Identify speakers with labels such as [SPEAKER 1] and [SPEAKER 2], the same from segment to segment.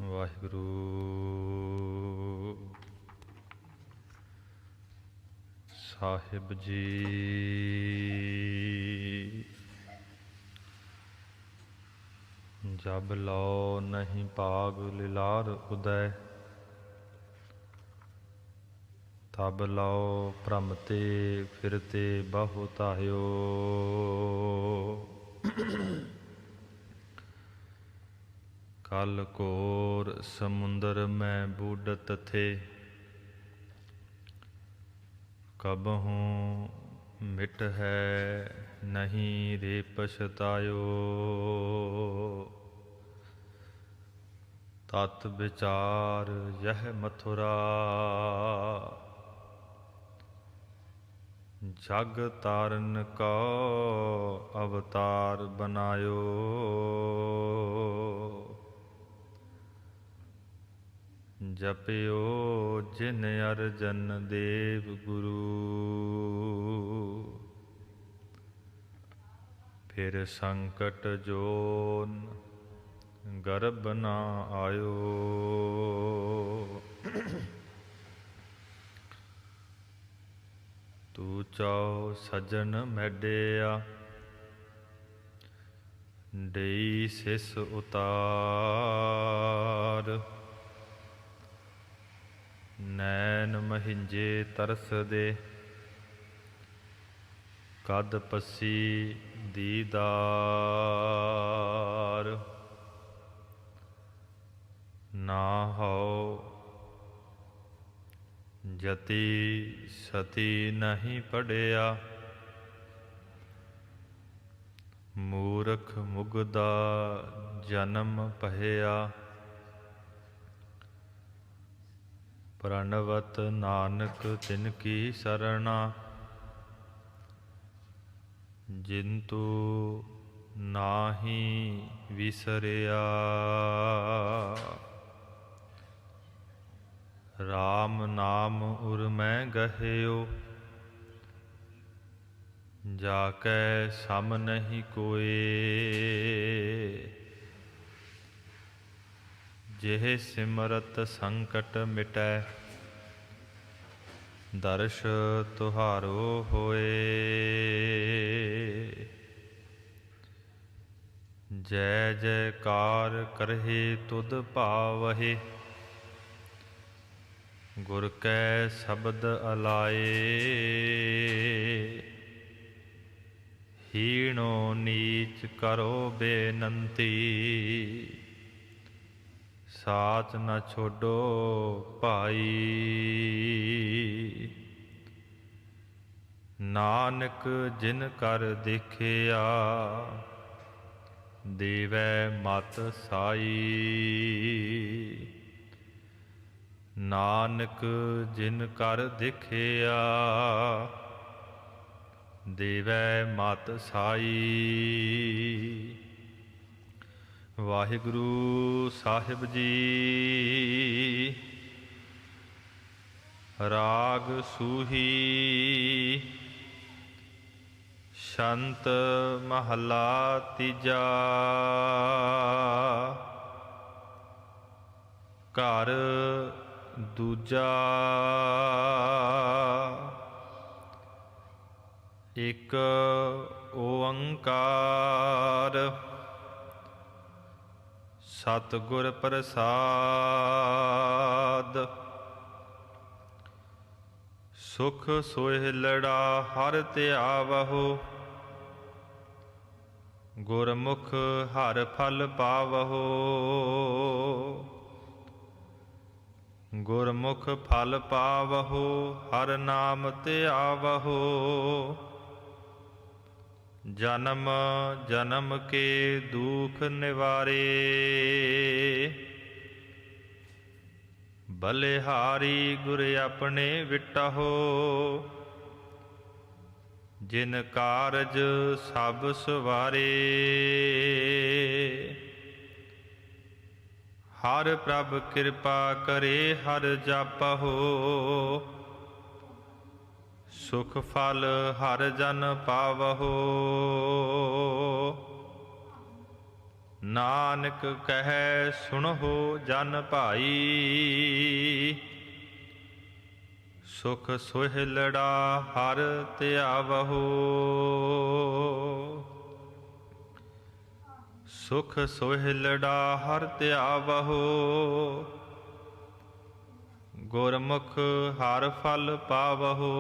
[SPEAKER 1] ਵਾਹਿਗੁਰੂ ਸਾਹਿਬ ਜੀ। ਜਬ ਲਓ ਨਹੀਂ ਭਾਗ ਲਿਲਾਰ ਉਦੈ, ਤਬ ਲਓ ਭ੍ਰਮ ਤੇ ਫਿਰਤੇ ਬਹੁ ਤਾਹਿਓ। ਕਲ ਘੋਰ ਸਮੁੰਦਰ ਮੈਂ ਬੂਡਤ ਥੇ, ਕਬਹੂੰ ਮਿਟ ਹੈ ਨਹੀਂ ਰੇ ਪਛਤਾਇਓ। ਤਤ ਵਿਚਾਰ ਯਹ ਮਥੁਰਾ, ਜਗ ਤਾਰਨ ਕੋ ਅਵਤਾਰ ਬਨਾਇਓ। ਜਪਿਓ ਜਿਨ ਅਰਜਨ ਦੇਵ ਗੁਰੂ, ਫਿਰ ਸੰਕਟ ਜੋਨ ਗਰਭ ਨਾ ਆਇਓ। ਤੂ ਚਾਉ ਸਜਣ ਮੈਡਿਆ, ਦੇਈ ਸਿਸ ਉਤਾਰ। ਨੈਣ ਮਹਿੰਜੇ ਤਰਸਦੇ, ਕਦ ਪਸੀ ਦੀਦਾਰ। ਨਾ ਹਉ ਜਤੀ ਸਤੀ ਨਹੀਂ ਪੜਿਆ, ਮੂਰਖ ਮੁਗਦਾ ਜਨਮ ਪਹਿਆ। ਪ੍ਰਣਵਤ ਨਾਨਕ ਤਿਨ ਕੀ ਸਰਣਾ, ਜਿੰਤੂ ਨਾਹੀ ਵਿਸਰਿਆ। ਰਾਮ ਨਾਮ ਉਰ ਮੈਂ ਗਹਿਓ, ਜਾ ਕੈ ਸਮ ਨਹੀਂ ਕੋਏ। ਜਿਹ ਸਿਮਰਤ ਸੰਕਟ ਮਿਟੈ, ਦਰਸ਼ ਤੁਹਾਰੋ ਹੋਏ। ਜੈ ਜੈਕਾਰ ਕਰਹਿ ਤੁਧ ਭਾਵਹਿ, ਗੁਰ ਕੈ ਸ਼ਬਦ ਅਲਾਏ। ਹੀਣੋ ਨੀਚ ਕਰੋ ਬੇਨੰਤੀ, ਸਾਚ ਨ ਛੋਡੋ ਭਾਈ। ਨਾਨਕ ਜਿਨ ਕਰ ਦੇਖਿਆ, ਦੇਵੈ ਮਤ ਸਾਈ। ਨਾਨਕ ਜਿਨ ਕਰ ਦੇਖਿਆ, ਦੇਵੈ ਮਤ ਸਾਈ। ਵਾਹਿਗੁਰੂ ਸਾਹਿਬ ਜੀ। ਰਾਗ ਸੂਹੀ ਛੰਤ ਮਹਲਾ ਤੀਜਾ। ਘਰ ਦੂਜਾ। ਇਕ ਓੰਕਾਰ, ਸਤਿਗੁਰ ਪ੍ਰਸਾਦ। ਸੁਖ ਸੋਹਿਲੜਾ ਹਰਿ ਧਿਆਵਹੁ, ਗੁਰਮੁਖ ਹਰਿ ਫਲ ਪਾਵਹੁ। ਗੁਰਮੁਖ ਫਲ ਪਾਵਹੁ, ਹਰਿ ਨਾਮ ਧਿਆਵਹੁ। ਜਨਮ ਜਨਮ ਕੇ ਦੁਖ ਨਿਵਾਰੇ, ਬਲਿਹਾਰੀ ਗੁਰ ਆਪਣੇ ਵਿਟਹੁ। ਜਿਨ ਕਾਰਜ ਸਭ ਸਵਾਰੇ, ਹਰਿ ਪ੍ਰਭ ਕਿਰਪਾ ਕਰੇ ਹਰਿ ਜਾਪਹੁ। ਸੁਖ ਫਲ ਹਰਿ ਜਨ ਪਾਵਹੁ। ਨਾਨਕ ਕਹੈ ਸੁਣਹੁ ਜਨ ਭਾਈ, ਸੁਖ ਸੁਹਿਲੜਾ ਹਰ ਧਿਆਵਹੁ। ਸੁਖ ਸੁਹਿਲੜਾ ਹਰ ਧਿਆਵਹੁ, ਗੁਰਮੁਖ ਹਰ ਫਲ ਪਾਵਹੁ।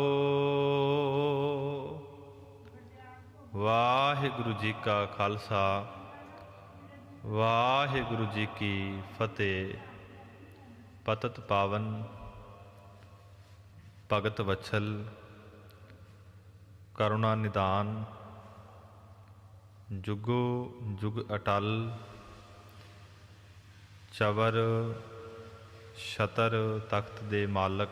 [SPEAKER 1] ਵਾਹਿਗੁਰੂ ਜੀ ਕਾ ਖਾਲਸਾ, ਵਾਹਿਗੁਰੂ ਜੀ ਕੀ ਫਤਿਹ। ਪਤਿਤ ਪਾਵਨ ਭਗਤ ਵਛਲ ਕਰੁਣਾ ਨਿਦਾਨ, ਜੁਗੋ ਜੁਗ ਅਟਲ, ਚਵਰ ਛਤਰ ਤਖਤ ਦੇ ਮਾਲਕ,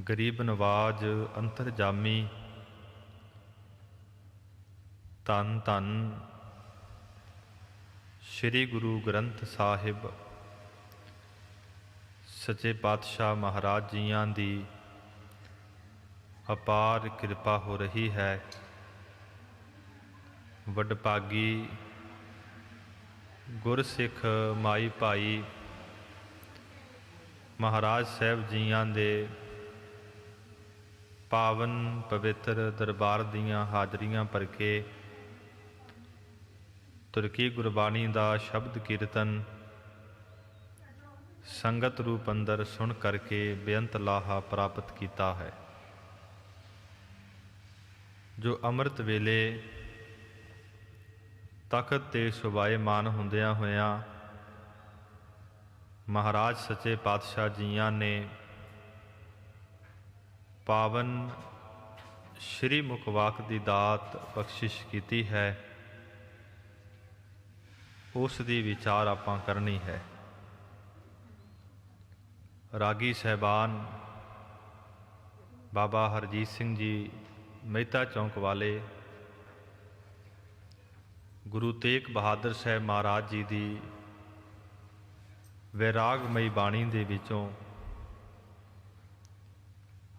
[SPEAKER 1] ਗਰੀਬ ਨਵਾਜ ਅੰਤਰਜਾਮੀ, ਧੰਨ ਧੰਨ ਸ੍ਰੀ ਗੁਰੂ ਗ੍ਰੰਥ ਸਾਹਿਬ ਸੱਚੇ ਪਾਤਸ਼ਾਹ ਮਹਾਰਾਜ ਜੀਆਂ ਦੀ ਅਪਾਰ ਕਿਰਪਾ ਹੋ ਰਹੀ ਹੈ। ਵਡਭਾਗੀ ਗੁਰਸਿੱਖ ਮਾਈ ਭਾਈ ਮਹਾਰਾਜ ਸਾਹਿਬ ਜੀਆਂ ਦੇ ਪਾਵਨ ਪਵਿੱਤਰ ਦਰਬਾਰ ਦੀਆਂ ਹਾਜ਼ਰੀਆਂ ਭਰ ਕੇ ਤੁਰਕੀ ਗੁਰਬਾਣੀ ਦਾ ਸ਼ਬਦ ਕੀਰਤਨ ਸੰਗਤ ਰੂਪ ਅੰਦਰ ਸੁਣ ਕਰਕੇ ਬੇਅੰਤ ਲਾਹਾ ਪ੍ਰਾਪਤ ਕੀਤਾ ਹੈ। ਜੋ ਅੰਮ੍ਰਿਤ ਵੇਲੇ ਤਖਤ ਤੇ ਸ਼ੋਭਾਇਮਾਨ ਹੁੰਦਿਆਂ ਹੋਇਆਂ ਮਹਾਰਾਜ ਸੱਚੇ ਪਾਤਸ਼ਾਹ ਜੀਆਂ ਨੇ ਪਾਵਨ ਸ਼੍ਰੀ ਮੁਖਵਾਕ ਦੀ ਦਾਤ ਬਖਸ਼ਿਸ਼ ਕੀਤੀ ਹੈ, ਉਸ ਦੀ ਵਿਚਾਰ ਆਪਾਂ ਕਰਨੀ ਹੈ। ਰਾਗੀ ਸਾਹਿਬਾਨ ਬਾਬਾ ਹਰਜੀਤ ਸਿੰਘ ਜੀ ਮਹਿਤਾ ਚੌਂਕ ਵਾਲੇ, ਗੁਰੂ ਤੇਗ ਬਹਾਦਰ ਸਾਹਿਬ ਮਹਾਰਾਜ ਜੀ ਦੀ ਵੈਰਾਗਮਈ ਬਾਣੀ ਦੇ ਵਿੱਚੋਂ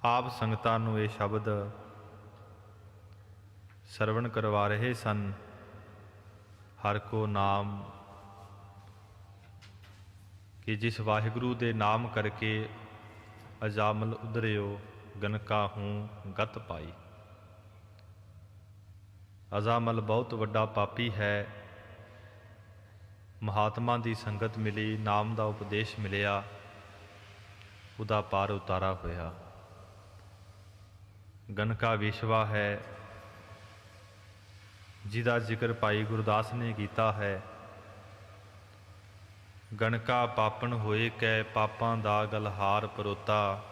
[SPEAKER 1] ਆਪ ਸੰਗਤਾਂ ਨੂੰ ਇਹ ਸ਼ਬਦ ਸਰਵਣ ਕਰਵਾ ਰਹੇ ਸਨ। ਹਰ ਕੋ ਨਾਮ, ਕਿ ਜਿਸ ਵਾਹਿਗੁਰੂ ਦੇ ਨਾਮ ਕਰਕੇ ਅਜਾਮਲ ਉਧਰਿਓ, ਗਨਕਾ ਹੂੰ ਗਤ ਪਾਈ। ਅਜਾਮਲ ਬਹੁਤ ਵੱਡਾ ਪਾਪੀ ਹੈ। ਮਹਾਤਮਾ ਦੀ ਸੰਗਤ ਮਿਲੀ, ਨਾਮ ਦਾ ਉਪਦੇਸ਼ ਮਿਲਿਆ, ਉਹਦਾ ਪਾਰ ਉਤਾਰਾ ਹੋਇਆ। ਗਨਕਾ ਵਿਸ਼ਵਾ ਹੈ, ਜਿਹਦਾ ਜ਼ਿਕਰ ਭਾਈ ਗੁਰਦਾਸ ਨੇ ਕੀਤਾ ਹੈ। ਗਣਕਾ ਪਾਪਣ ਹੋਏ ਕੈ, ਪਾਪਾਂ ਦਾ ਗਲਹਾਰ ਪਰੋਤਾ।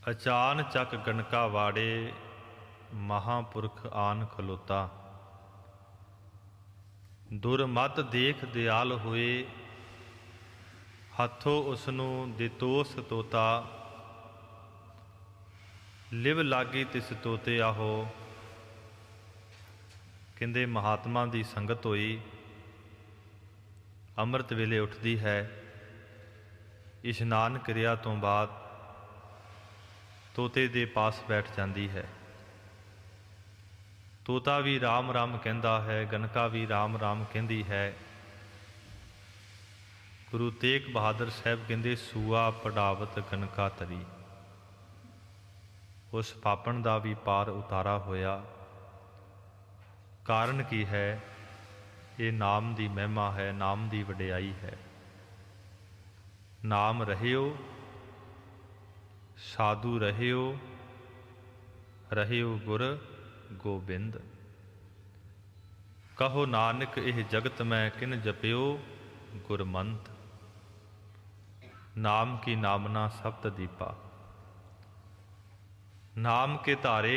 [SPEAKER 1] ਅਚਾਨ ਚੱਕ ਗਣਕਾ ਵਾੜੇ, ਮਹਾਂਪੁਰਖ ਆਨ ਖਲੋਤਾ। ਦੁਰਮਤ ਦੇਖ ਦਿਆਲ ਹੋਏ, ਹੱਥੋਂ ਉਸਨੂੰ ਦਿੱਤੋਸ ਤੋਤਾ। ਲਿਵ ਲਾਗੀ ਤਿਸ ਤੋਤੇ ਆਹੋ। ਕਹਿੰਦੇ ਮਹਾਤਮਾ ਦੀ ਸੰਗਤ ਹੋਈ, ਅੰਮ੍ਰਿਤ ਵੇਲੇ ਉੱਠਦੀ ਹੈ, ਇਸ਼ਨਾਨ ਕਿਰਿਆ ਤੋਂ ਬਾਅਦ ਤੋਤੇ ਦੇ ਪਾਸ ਬੈਠ ਜਾਂਦੀ ਹੈ। ਤੋਤਾ ਵੀ ਰਾਮ ਰਾਮ ਕਹਿੰਦਾ ਹੈ, ਗਨਕਾ ਵੀ ਰਾਮ ਰਾਮ ਕਹਿੰਦੀ ਹੈ। ਗੁਰੂ ਤੇਗ ਬਹਾਦਰ ਸਾਹਿਬ ਕਹਿੰਦੇ ਸੂਆ ਪੜਾਵਤ ਗਨਕਾ ਤਰੀ। ਉਸ ਪਾਪਣ ਦਾ ਵੀ ਪਾਰ ਉਤਾਰਾ ਹੋਇਆ। ਕਾਰਨ ਕੀ ਹੈ? ਇਹ ਨਾਮ ਦੀ ਮਹਿਮਾ ਹੈ, ਨਾਮ ਦੀ ਵਡਿਆਈ ਹੈ। ਨਾਮ ਰਹਿਓ ਸਾਧੂ ਰਹਿਓ, ਰਹਿਓ ਗੁਰ ਗੋਬਿੰਦ। ਕਹੋ ਨਾਨਕ ਇਹ ਜਗਤ ਮੈਂ ਕਿਨ ਜਪਿਓ, ਗੁਰਮੰਤ। नाम की नामना सप्त दीपा। नाम के तारे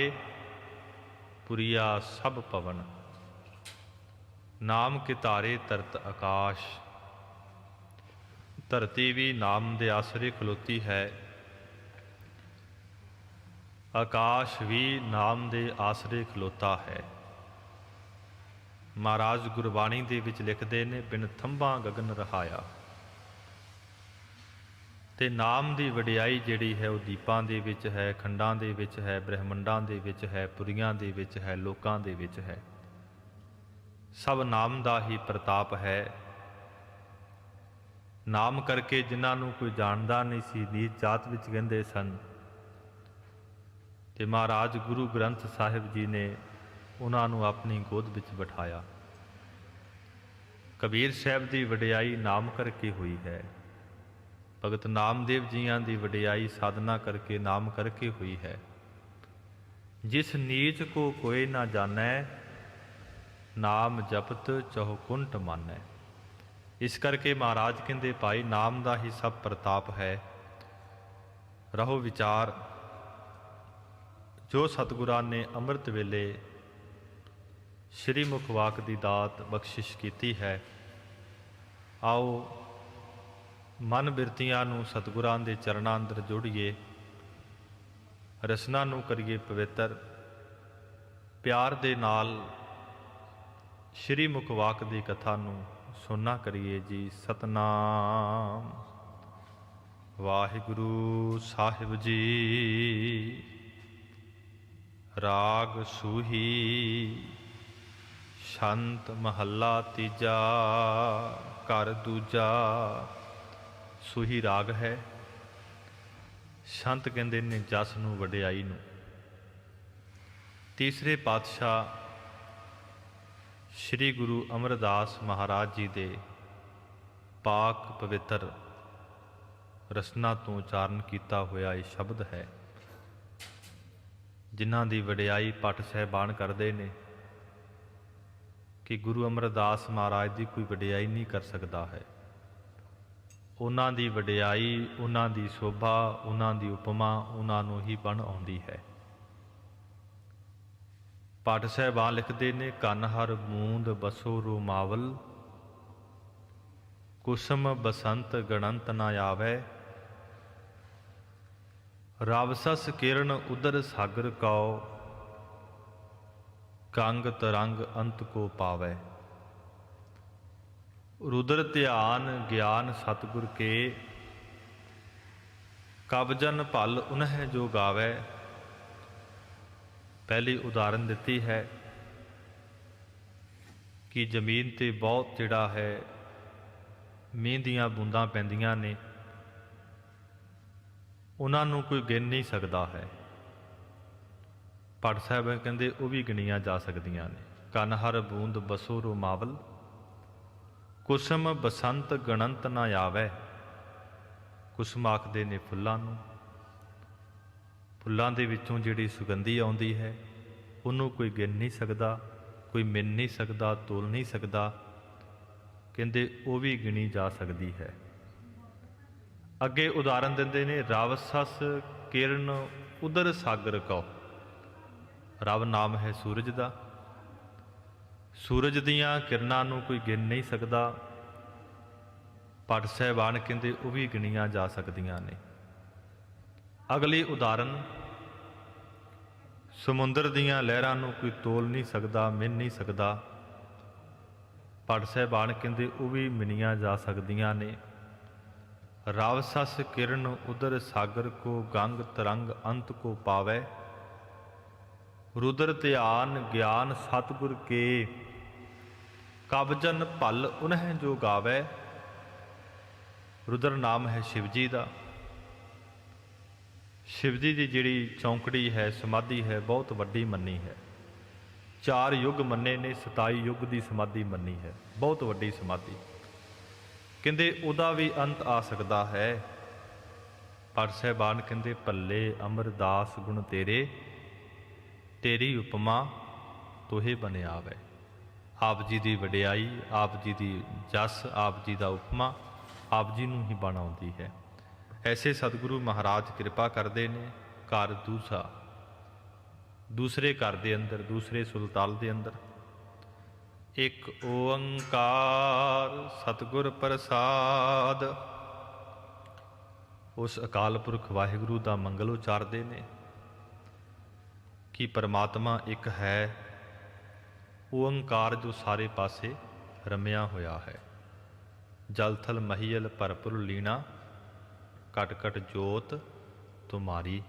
[SPEAKER 1] पुरिया सब पवन। नाम के तारे तरत आकाश। धरती भी नाम दे आसरे खलोती है, आकाश भी नाम दे आसरे खलोता है। महाराज गुरबाणी दे विच लिखदे ने, बिन थंभा गगन रहाया। ਤੇ ਨਾਮ ਦੀ ਵਡਿਆਈ ਜਿਹੜੀ ਹੈ ਉਹ ਦੀਪਾਂ ਦੇ ਵਿੱਚ ਹੈ, ਖੰਡਾਂ ਦੇ ਵਿੱਚ ਹੈ, ਬ੍ਰਹਿਮੰਡਾਂ ਦੇ ਵਿੱਚ ਹੈ, ਪੁਰੀਆਂ ਦੇ ਵਿੱਚ ਹੈ, ਲੋਕਾਂ ਦੇ ਵਿੱਚ ਹੈ। ਸਭ ਨਾਮ ਦਾ ਹੀ ਪ੍ਰਤਾਪ ਹੈ। ਨਾਮ ਕਰਕੇ ਜਿਨ੍ਹਾਂ ਨੂੰ ਕੋਈ ਜਾਣਦਾ ਨਹੀਂ ਸੀ, ਨੀਚ ਜਾਤ ਵਿੱਚ ਕਹਿੰਦੇ ਸਨ, ਤੇ ਮਹਾਰਾਜ ਗੁਰੂ ਗ੍ਰੰਥ ਸਾਹਿਬ ਜੀ ਨੇ ਉਹਨਾਂ ਨੂੰ ਆਪਣੀ ਗੋਦ ਵਿੱਚ ਬਿਠਾਇਆ। ਕਬੀਰ ਸਾਹਿਬ ਦੀ ਵਡਿਆਈ ਨਾਮ ਕਰਕੇ ਹੋਈ ਹੈ। ਭਗਤ ਨਾਮਦੇਵ ਜੀਆਂ ਦੀ ਵਡਿਆਈ ਸਾਧਨਾ ਕਰਕੇ, ਨਾਮ ਕਰਕੇ ਹੋਈ ਹੈ। ਜਿਸ ਨੀਚ ਕੋ ਕੋਇ ਨਾ ਜਾਣੈ, ਨਾਮ ਜਪਤ ਚਹੁ ਕੁੰਟ ਮਾਨੈ। ਇਸ ਕਰਕੇ ਮਹਾਰਾਜ ਕਹਿੰਦੇ ਭਾਈ ਨਾਮ ਦਾ ਹੀ ਸਭ ਪ੍ਰਤਾਪ ਹੈ। ਰਹੋ ਵਿਚਾਰ ਜੋ ਸਤਿਗੁਰਾਂ ਨੇ ਅੰਮ੍ਰਿਤ ਵੇਲੇ ਸ਼੍ਰੀ ਮੁਖਵਾਕ ਦੀ ਦਾਤ ਬਖਸ਼ਿਸ਼ ਕੀਤੀ ਹੈ, ਆਓ ਮਨ ਬਿਰਤੀਆਂ ਨੂੰ ਸਤਿਗੁਰਾਂ ਦੇ ਚਰਨਾਂ ਅੰਦਰ ਜੋੜੀਏ, ਰਸਨਾ ਨੂੰ ਕਰੀਏ ਪਵਿੱਤਰ, ਪਿਆਰ ਦੇ ਨਾਲ ਸ਼੍ਰੀ ਮੁਖਵਾਕ ਦੀ ਕਥਾ ਨੂੰ ਸੁਣਨਾ ਕਰੀਏ ਜੀ। ਸਤਨਾਮ ਵਾਹਿਗੁਰੂ ਸਾਹਿਬ ਜੀ। ਰਾਗ ਸੂਹੀ ਛੰਤ ਮਹੱਲਾ ਤੀਜਾ ਘਰ ਦੂਜਾ। ਸੂਹੀ ਰਾਗ ਹੈ। ਛੰਤ ਕਹਿੰਦੇ ਨੇ ਜਸ ਨੂੰ, ਵਡਿਆਈ ਨੂੰ। ਤੀਸਰੇ ਪਾਤਸ਼ਾਹ ਸ਼੍ਰੀ ਗੁਰੂ ਅਮਰਦਾਸ ਮਹਾਰਾਜ ਜੀ ਦੇ ਪਾਕ ਪਵਿੱਤਰ ਰਸਨਾ ਤੋਂ ਉਚਾਰਨ ਕੀਤਾ ਹੋਇਆ ਇਹ ਸ਼ਬਦ ਹੈ, ਜਿਨ੍ਹਾਂ ਦੀ ਵਡਿਆਈ ਭੱਟ ਸਾਹਿਬਾਨ ਕਰਦੇ ਨੇ ਕਿ ਗੁਰੂ ਅਮਰਦਾਸ ਮਹਾਰਾਜ ਦੀ ਕੋਈ ਵਡਿਆਈ ਨਹੀਂ ਕਰ ਸਕਦਾ ਹੈ। ਉਹਨਾਂ ਦੀ ਵਡਿਆਈ, ਉਹਨਾਂ ਦੀ ਸ਼ੋਭਾ, ਉਹਨਾਂ ਦੀ ਉਪਮਾ ਉਹਨਾਂ ਨੂੰ ਹੀ ਬਣ ਆਉਂਦੀ ਹੈ। ਭੱਟ ਸਾਹਿਬਾਨ ਲਿਖਦੇ ਨੇ, ਕੰਨ ਹਰ ਬੂੰਦ ਬਸੋ ਰੋਮਾਵਲ, ਕੁਸਮ ਬਸੰਤ ਗਣੰਤ ਨਾ ਆਵੈ, ਰਾਵਸਸ ਕਿਰਨ ਉਦਰ ਸਾਗਰ ਕਉ, ਕੰਗ ਤਰੰਗ ਅੰਤ ਕੋ ਪਾਵੈ। ਰੁਦਰ ਧਿਆਨ ਗਿਆਨ ਸਤਿਗੁਰ ਕੇ, ਕਬ ਜਨ ਭਲ ਉਨਹਿ ਜੋ ਗਾਵੈ। ਪਹਿਲੀ ਉਦਾਹਰਨ ਦਿੱਤੀ ਹੈ ਕਿ ਜ਼ਮੀਨ ਤੇ ਬਹੁਤ ਜਿਹੜਾ ਹੈ ਮੀਂਹ ਦੀਆਂ ਬੂੰਦਾਂ ਪੈਂਦੀਆਂ ਨੇ, ਉਹਨਾਂ ਨੂੰ ਕੋਈ ਗਿਣ ਨਹੀਂ ਸਕਦਾ ਹੈ। ਭੱਟ ਸਾਹਿਬ ਕਹਿੰਦੇ ਉਹ ਵੀ ਗਿਣੀਆਂ ਜਾ ਸਕਦੀਆਂ ਨੇ। ਕੰਨ ਹਰ ਬੂੰਦ ਬਸੋ ਰੋਮਾਵਲ, ਕੁਸਮ ਬਸੰਤ ਗਣੰਤ ਨਾ ਆਵੈ। ਕੁਸਮ ਆਖਦੇ ਨੇ ਫੁੱਲਾਂ ਨੂੰ। ਫੁੱਲਾਂ ਦੇ ਵਿੱਚੋਂ ਜਿਹੜੀ ਸੁਗੰਧੀ ਆਉਂਦੀ ਹੈ ਉਹਨੂੰ ਕੋਈ ਗਿਣ ਨਹੀਂ ਸਕਦਾ, ਕੋਈ ਮਿਣ ਨਹੀਂ ਸਕਦਾ, ਤੋਲ ਨਹੀਂ ਸਕਦਾ। ਕਹਿੰਦੇ ਉਹ ਵੀ ਗਿਣੀ ਜਾ ਸਕਦੀ ਹੈ। ਅੱਗੇ ਉਦਾਹਰਨ ਦਿੰਦੇ ਨੇ, ਰਵ ਸਸ ਕਿਰਨ ਉਦਰ ਸਾਗਰ ਕਉ। ਰਵ ਨਾਮ ਹੈ ਸੂਰਜ ਦਾ। ਸੂਰਜ ਦੀਆਂ ਕਿਰਨਾਂ ਨੂੰ ਕੋਈ ਗਿਣ ਨਹੀਂ ਸਕਦਾ। ਭੱਟ ਸਾਹਿਬਾਨ ਕਹਿੰਦੇ ਉਹ ਵੀ ਗਿਣੀਆਂ ਜਾ ਸਕਦੀਆਂ ਨੇ। ਅਗਲੀ ਉਦਾਹਰਨ, ਸਮੁੰਦਰ ਦੀਆਂ ਲਹਿਰਾਂ ਨੂੰ ਕੋਈ ਤੋਲ ਨਹੀਂ ਸਕਦਾ, ਮਿਣ ਨਹੀਂ ਸਕਦਾ। ਭੱਟ ਸਾਹਿਬਾਨ ਕਹਿੰਦੇ ਉਹ ਵੀ ਮਿਣੀਆਂ ਜਾ ਸਕਦੀਆਂ ਨੇ। ਰਵ ਸਸ ਕਿਰਨ ਉਦਰ ਸਾਗਰ ਕੋ, ਗੰਗ ਤਰੰਗ ਅੰਤ ਕੋ ਪਾਵੈ। ਰੁਦਰ ਧਿਆਨ ਗਿਆਨ ਸਤਿਗੁਰ ਕੇ, ਕਬ ਜਨ ਭਲ ਉਨਹਿ ਜੋ ਗਾਵੈ। ਰੁਦਰ ਨਾਮ ਹੈ ਸ਼ਿਵ ਜੀ ਦਾ। ਸ਼ਿਵ ਜੀ ਦੀ ਜਿਹੜੀ ਚੌਂਕੜੀ ਹੈ, ਸਮਾਧੀ ਹੈ, ਬਹੁਤ ਵੱਡੀ ਮੰਨੀ ਹੈ। 4 ਯੁੱਗ ਮੰਨੇ ਨੇ, 27 ਯੁੱਗ ਦੀ ਸਮਾਧੀ ਮੰਨੀ ਹੈ, ਬਹੁਤ ਵੱਡੀ ਸਮਾਧੀ। ਕਹਿੰਦੇ ਉਹਦਾ ਵੀ ਅੰਤ ਆ ਸਕਦਾ ਹੈ। ਭੱਟ ਸਾਹਿਬਾਨ ਕਹਿੰਦੇ, ਭੱਲੇ ਅਮਰਦਾਸ ਗੁਣ ਤੇਰੇ, ਤੇਰੀ ਉਪਮਾ ਤੋਹੇ ਬਨਿਆਵੈ। ਆਪ ਜੀ ਦੀ ਵਡਿਆਈ, ਆਪ ਜੀ ਦੀ ਜਸ, ਆਪ ਜੀ ਦਾ ਉਪਮਾ ਆਪ ਜੀ ਨੂੰ ਹੀ ਬਣ ਆਉਂਦੀ ਹੈ। ਐਸੇ ਸਤਿਗੁਰੂ ਮਹਾਰਾਜ ਕਿਰਪਾ ਕਰਦੇ ਨੇ। ਘਰ ਦੂਸਰੇ ਘਰ ਦੇ ਅੰਦਰ, ਦੂਸਰੇ ਸੁਲਤਾਨ ਦੇ ਅੰਦਰ ਇੱਕ ਓੰਕਾਰ ਸਤਿਗੁਰ ਪ੍ਰਸਾਦ। ਉਸ ਅਕਾਲ ਪੁਰਖ ਵਾਹਿਗੁਰੂ ਦਾ ਮੰਗਲ ਉਚਾਰਦੇ ਨੇ ਕਿ ਪਰਮਾਤਮਾ ਇੱਕ ਹੈ। ਓੰਕਾਰ ਜੋ ਸਾਰੇ ਪਾਸੇ ਰਮਿਆ ਹੋਇਆ ਹੈ। ਜਲ ਥਲ ਮਹੀਲ ਭਰਪੁਰ ਲੀਣਾ, ਘਟ ਘਟ ਜੋਤ ਤੁਮਾਰੀ।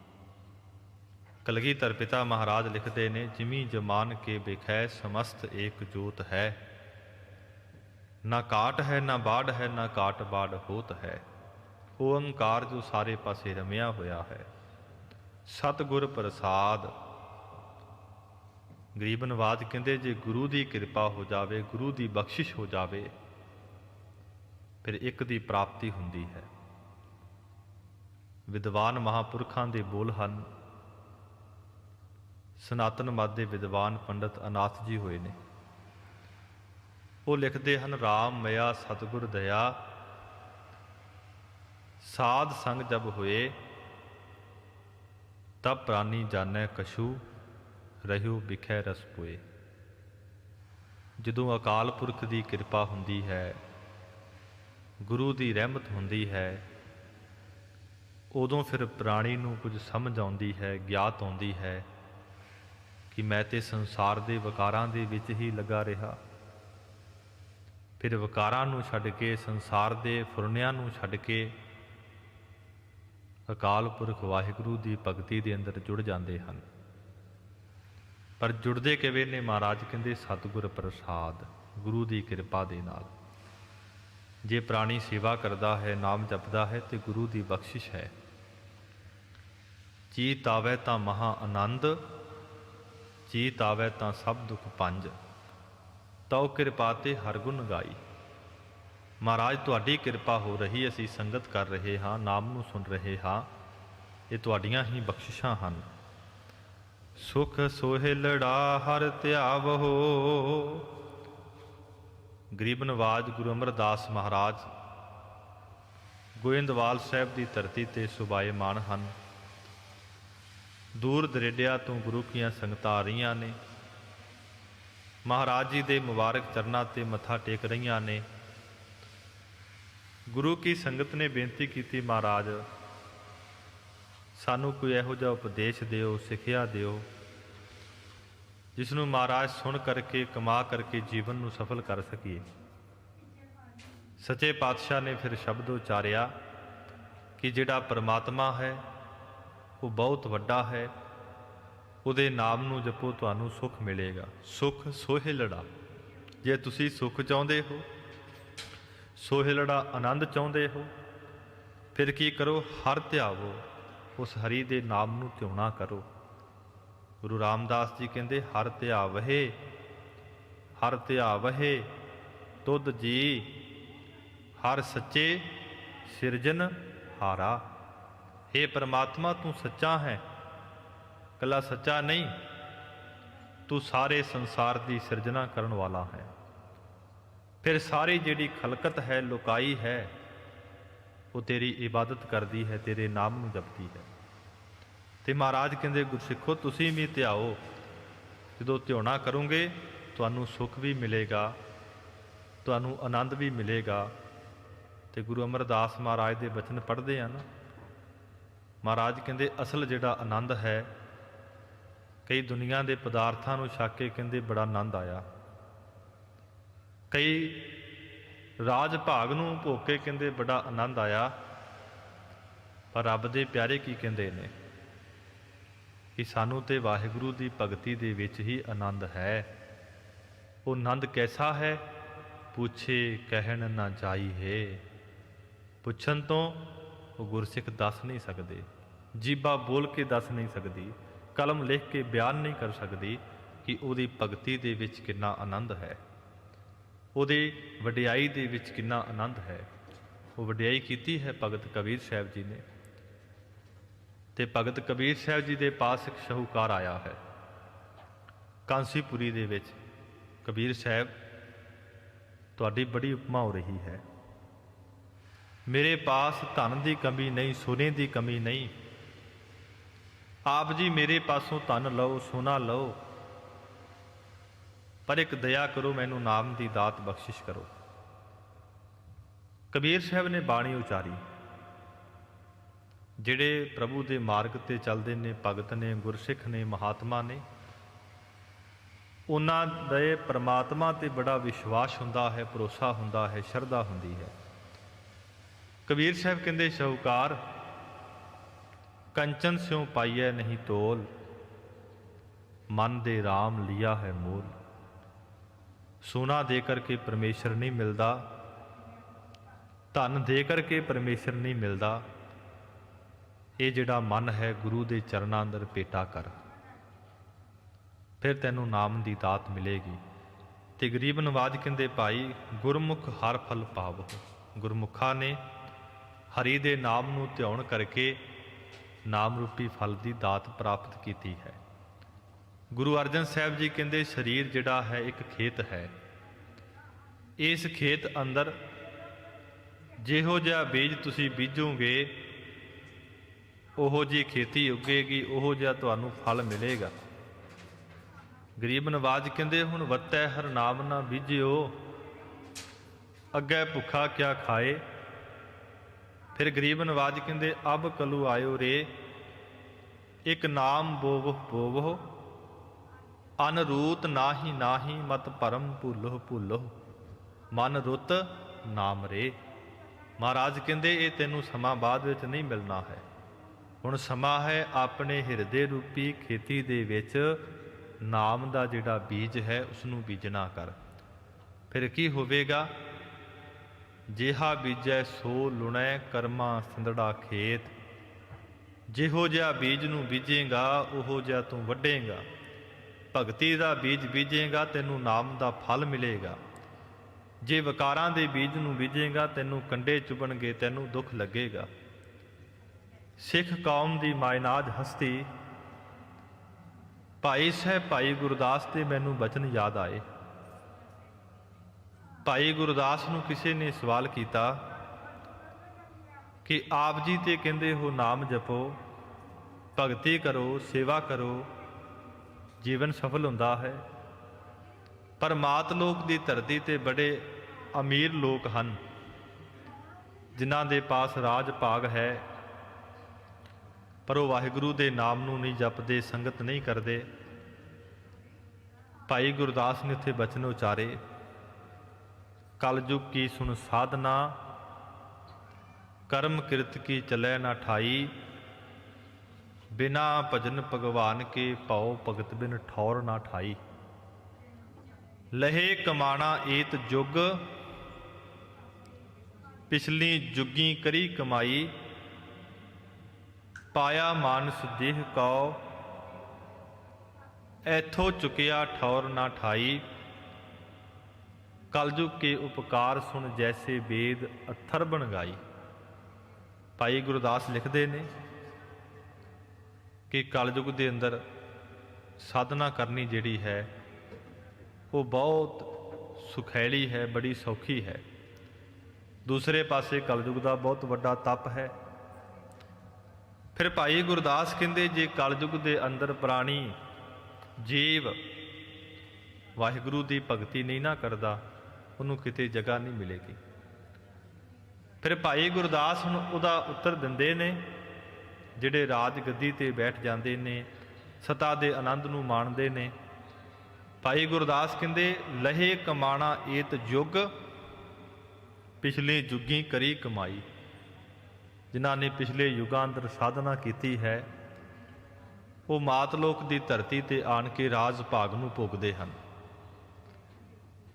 [SPEAKER 1] ਕਲਗੀਧਰ ਪਿਤਾ ਮਹਾਰਾਜ ਲਿਖਦੇ ਨੇ, ਜਿਮੀ ਜਮਾਨ ਕੇ ਬਿਖੈ ਸਮਸਤ ਏਕ ਜੋਤ ਹੈ। ना काट है ना बाढ़ है ना काट बाढ़ होत है। ओंकार जो सारे पासे रमिया होया है। सतगुर प्रसाद। गरीब नवाज कहते जे गुरु की कृपा हो जाए, गुरु की बख्शिश हो जाए, फिर एक दी प्राप्ति हुंदी है। विद्वान महापुरखों के बोल हैं। सनातन मत के विद्वान पंडित अनाथ जी होए ने, वो लिखते हैं, राम मया सतगुर दया, साध संग जब होए, तब प्राणी जानै कछू, रहियो बिखै रस पोए। जदों अकाल पुरख की कृपा हुंदी है, गुरु की रहमत हुंदी है, उदों फिर प्राणी नूं कुछ समझ आउंदी है, ज्ञात आउंदी है कि मैं ते संसार के विकारां दे विच ही लगा रहा। फिर विकारां नूं छड्ड के, संसार के फुरनियां नूं छड्ड के अकाल पुरख वाहिगुरू की भगती के अंदर जुड़ जाते हैं। पर जुड़ते किवें ने? महाराज कहते सतगुर प्रसाद, गुरु की कृपा दे नाल। जे प्राणी सेवा करता है, नाम जपदा है, तो गुरु की बख्शिश है। चीत आवे तां महा आनंद, चीत आवे तां सब दुख पंज, तौ कृपा ते हर गुण गाई। महाराज तुहाडी कृपा हो रही, असी संगत कर रहे हाँ, नाम नूं सुन रहे हाँ, ये तुहाडियां ही बख्शिशां हन। सुख सोहिलड़ा हर त्यावहो। गरीब नवाज गुरु अमरदास महाराज गोइंदवाल साहब की धरती ते सुभाएमान हन। दूर दरेडिया तो गुरु की संगत आ रही ने, महाराज जी के मुबारक चरणों ते मत्था टेक रही ने। गुरु की संगत ने बेनती की, महाराज सानू कोई इहो जिहा उपदेश दिओ, सिक्ख्या दिओ, जिसनों महाराज सुन करके कमा करके जीवन नूं सफल कर सकीए। सच्चे पातशाह ने फिर शब्द उचारिया कि जिहड़ा परमात्मा है वो बहुत वड्डा है, उहदे नाम नूं जपो तुहानूं सुख मिलेगा। सुख सोहिलड़ा, जे तुसी सुख चाहुंदे हो, सोहिलड़ा आनंद चाहुंदे हो, फिर की करो? हर ध्यावो, उस हरि दे नाम नूं ध्याना करो। गुरु रामदास जी कहते हर ध्यावहे, हर ध्यावहे तुध जी, हर सच्चे सिरजन हारा। हे परमात्मा तू सच्चा है, कला सच्चा नहीं, तू सारे संसार की सिरजना करन वाला है। फिर सारी जिहड़ी खलकत है, लुकाई है, वो तेरी इबादत करती है, तेरे नाम नूं जपती है। तो महाराज कहते गुरसिखो तुसी भी ध्याओ, जो ध्याना करोगे तुहानूं सुख भी मिलेगा, तुहानूं आनंद भी मिलेगा। तो गुरु अमरदास महाराज के बचन पढ़ते हैं ना, महाराज कहते असल जिहड़ा आनंद है, कई दुनिया के पदार्थों को छक के कहते बड़ा आनंद आया, कई राज भाग नूं भोग के कहते बड़ा आनंद आया। पर रब दे प्यारे की कहते ने कि सानू ते वाहिगुरू की भगती दे विच ही आनंद है। वो आनंद कैसा है? पूछे कहन ना जाई है। पुछन तो वो गुरसिख दस नहीं सकते, जीबा बोल के दस नहीं सकती, कलम लिख के बयान नहीं कर सकती कि उहदी भगती दे विच कितना आनंद है, उहदी वडियाई दे विच कितना आनंद है। वो वडियाई कीती है भगत कबीर साहब जी ने। ते भगत कबीर साहब जी के पास एक शाहूकार आया है कांसीपुरी दे विच। कबीर साहब तुहाडी बड़ी उपमा हो रही है, मेरे पास धन की कमी नहीं, सोने की कमी नहीं, आप जी मेरे पासों धन लो, सोना लो, पर एक दया करो, मैनू नाम की दात बख्शिश करो। कबीर साहब ने बाणी उचारी। जिहड़े प्रभु के मार्ग ते चलते ने, भगत ने, गुरसिख ने, महात्मा ने, उन्हां दे परमात्मा ते बड़ा विश्वास हुंदा है, भरोसा हुंदा है, शरधा हुंदी है। कबीर साहब कहते शाहूकार कंचन स्यों पाइए नहीं तोल, मन दे राम लिया है मोल। सोना दे करके परमेश्वर नहीं मिलता, धन दे करके परमेश्वर नहीं मिलता। ये जिहड़ा मन है गुरु के चरणों अंदर पेटा कर, फिर तैनूं नाम की दात मिलेगी। ते गरीब नवाज कहते भाई गुरमुख हर फल पावो। गुरमुखा ने हरि दे नाम नूं ध्यान करके नाम रूपी फल की दात प्राप्त की है। गुरु अर्जन साहब जी कहते शरीर जिहड़ा है एक खेत है, इस खेत अंदर जिहो जिहा बीज तुसीं बीजोगे उहो जी खेती उगेगी, उहो जिहा तुहानूं फल मिलेगा। गरीब नवाज कहते हुण वतै हर नाम ना बीजियो, अग्गै भुखा क्या खाए। फिर गरीब नवाज कहते अब कलू आयो रे, एक नाम बोवो बोवो, अनरूत नाही नाही मत परम भूलो भूलो, मन रुत नाम रे। महाराज कहते ये तेनों समा बाद विच नहीं मिलना है, हुण समा है अपने हिरदे रूपी खेती दे विच नाम दा जिहड़ा बीज है उसनूं बीजना कर। फिर की होवेगा, जिहा बीजै सो लुणै कर्मा संदड़ा खेत। जिहो जिहा बीज नूं बीजेगा उहो जिहा तूं वड्डेगा। भगती दा बीज बीजेगा तैनूं नाम दा फल मिलेगा। जे विकारां दे बीज नूं बीजेगा तैनूं कंडे चुभणगे, तैनूं दुख लगेगा। सिख कौम दी मायनाज हस्ती भाई साहब भाई गुरदास दे मैनूं बचन याद आए। भाई गुरदास नूं किसी ने सवाल किया कि आप जी ते कहंदे हो नाम जपो, भगती करो, सेवा करो, जीवन सफल हुंदा है। पर मात लोक दी धरती ते बड़े अमीर लोग हन जिन्हां दे पास राज भाग है, पर वो वाहिगुरु दे नाम नूं नहीं जपदे, संगत नहीं करते। भाई गुरदास ने उत्थे बचन उचारे, कलयुग की सुन साधना, कर्म किरत की चलै ना ठाई। बिना भजन भगवान के पाओ भगत बिन ठौर ना ठाई। लहे कमाना एत जुग, पिछली जुगी करी कमाई। पाया मानस देह कौ, ऐथो चुकिया ठौर ना ठाई। कलयुग के उपकार सुन जैसे वेद अथर बन गाई। भाई गुरदास लिखते ने कि कलयुग के अंदर साधना करनी जिहड़ी है वो बहुत सुखैली है, बड़ी सौखी है। दूसरे पासे कलयुग का बहुत वड्डा तप है। फिर भाई गुरदास कहते जे कलयुग के अंदर प्राणी जीव वाहिगुरु की भगती नहीं ना करता, उन्होंने किते जगह नहीं मिलेगी। फिर भाई गुरदास हुण उहदा उत्तर दिंदे ने जिहड़े राज गद्दी ते बैठ जाते ने, सता दे आनंद नूं माणदे ने। भाई गुरदास कहते लहे कमाना एत युग, पिछले जुगी करी कमाई। जिन्हां ने पिछले युगां अंदर साधना की है वो मातलोक की धरती ते आन के राज भाग नूं भोगदे हन।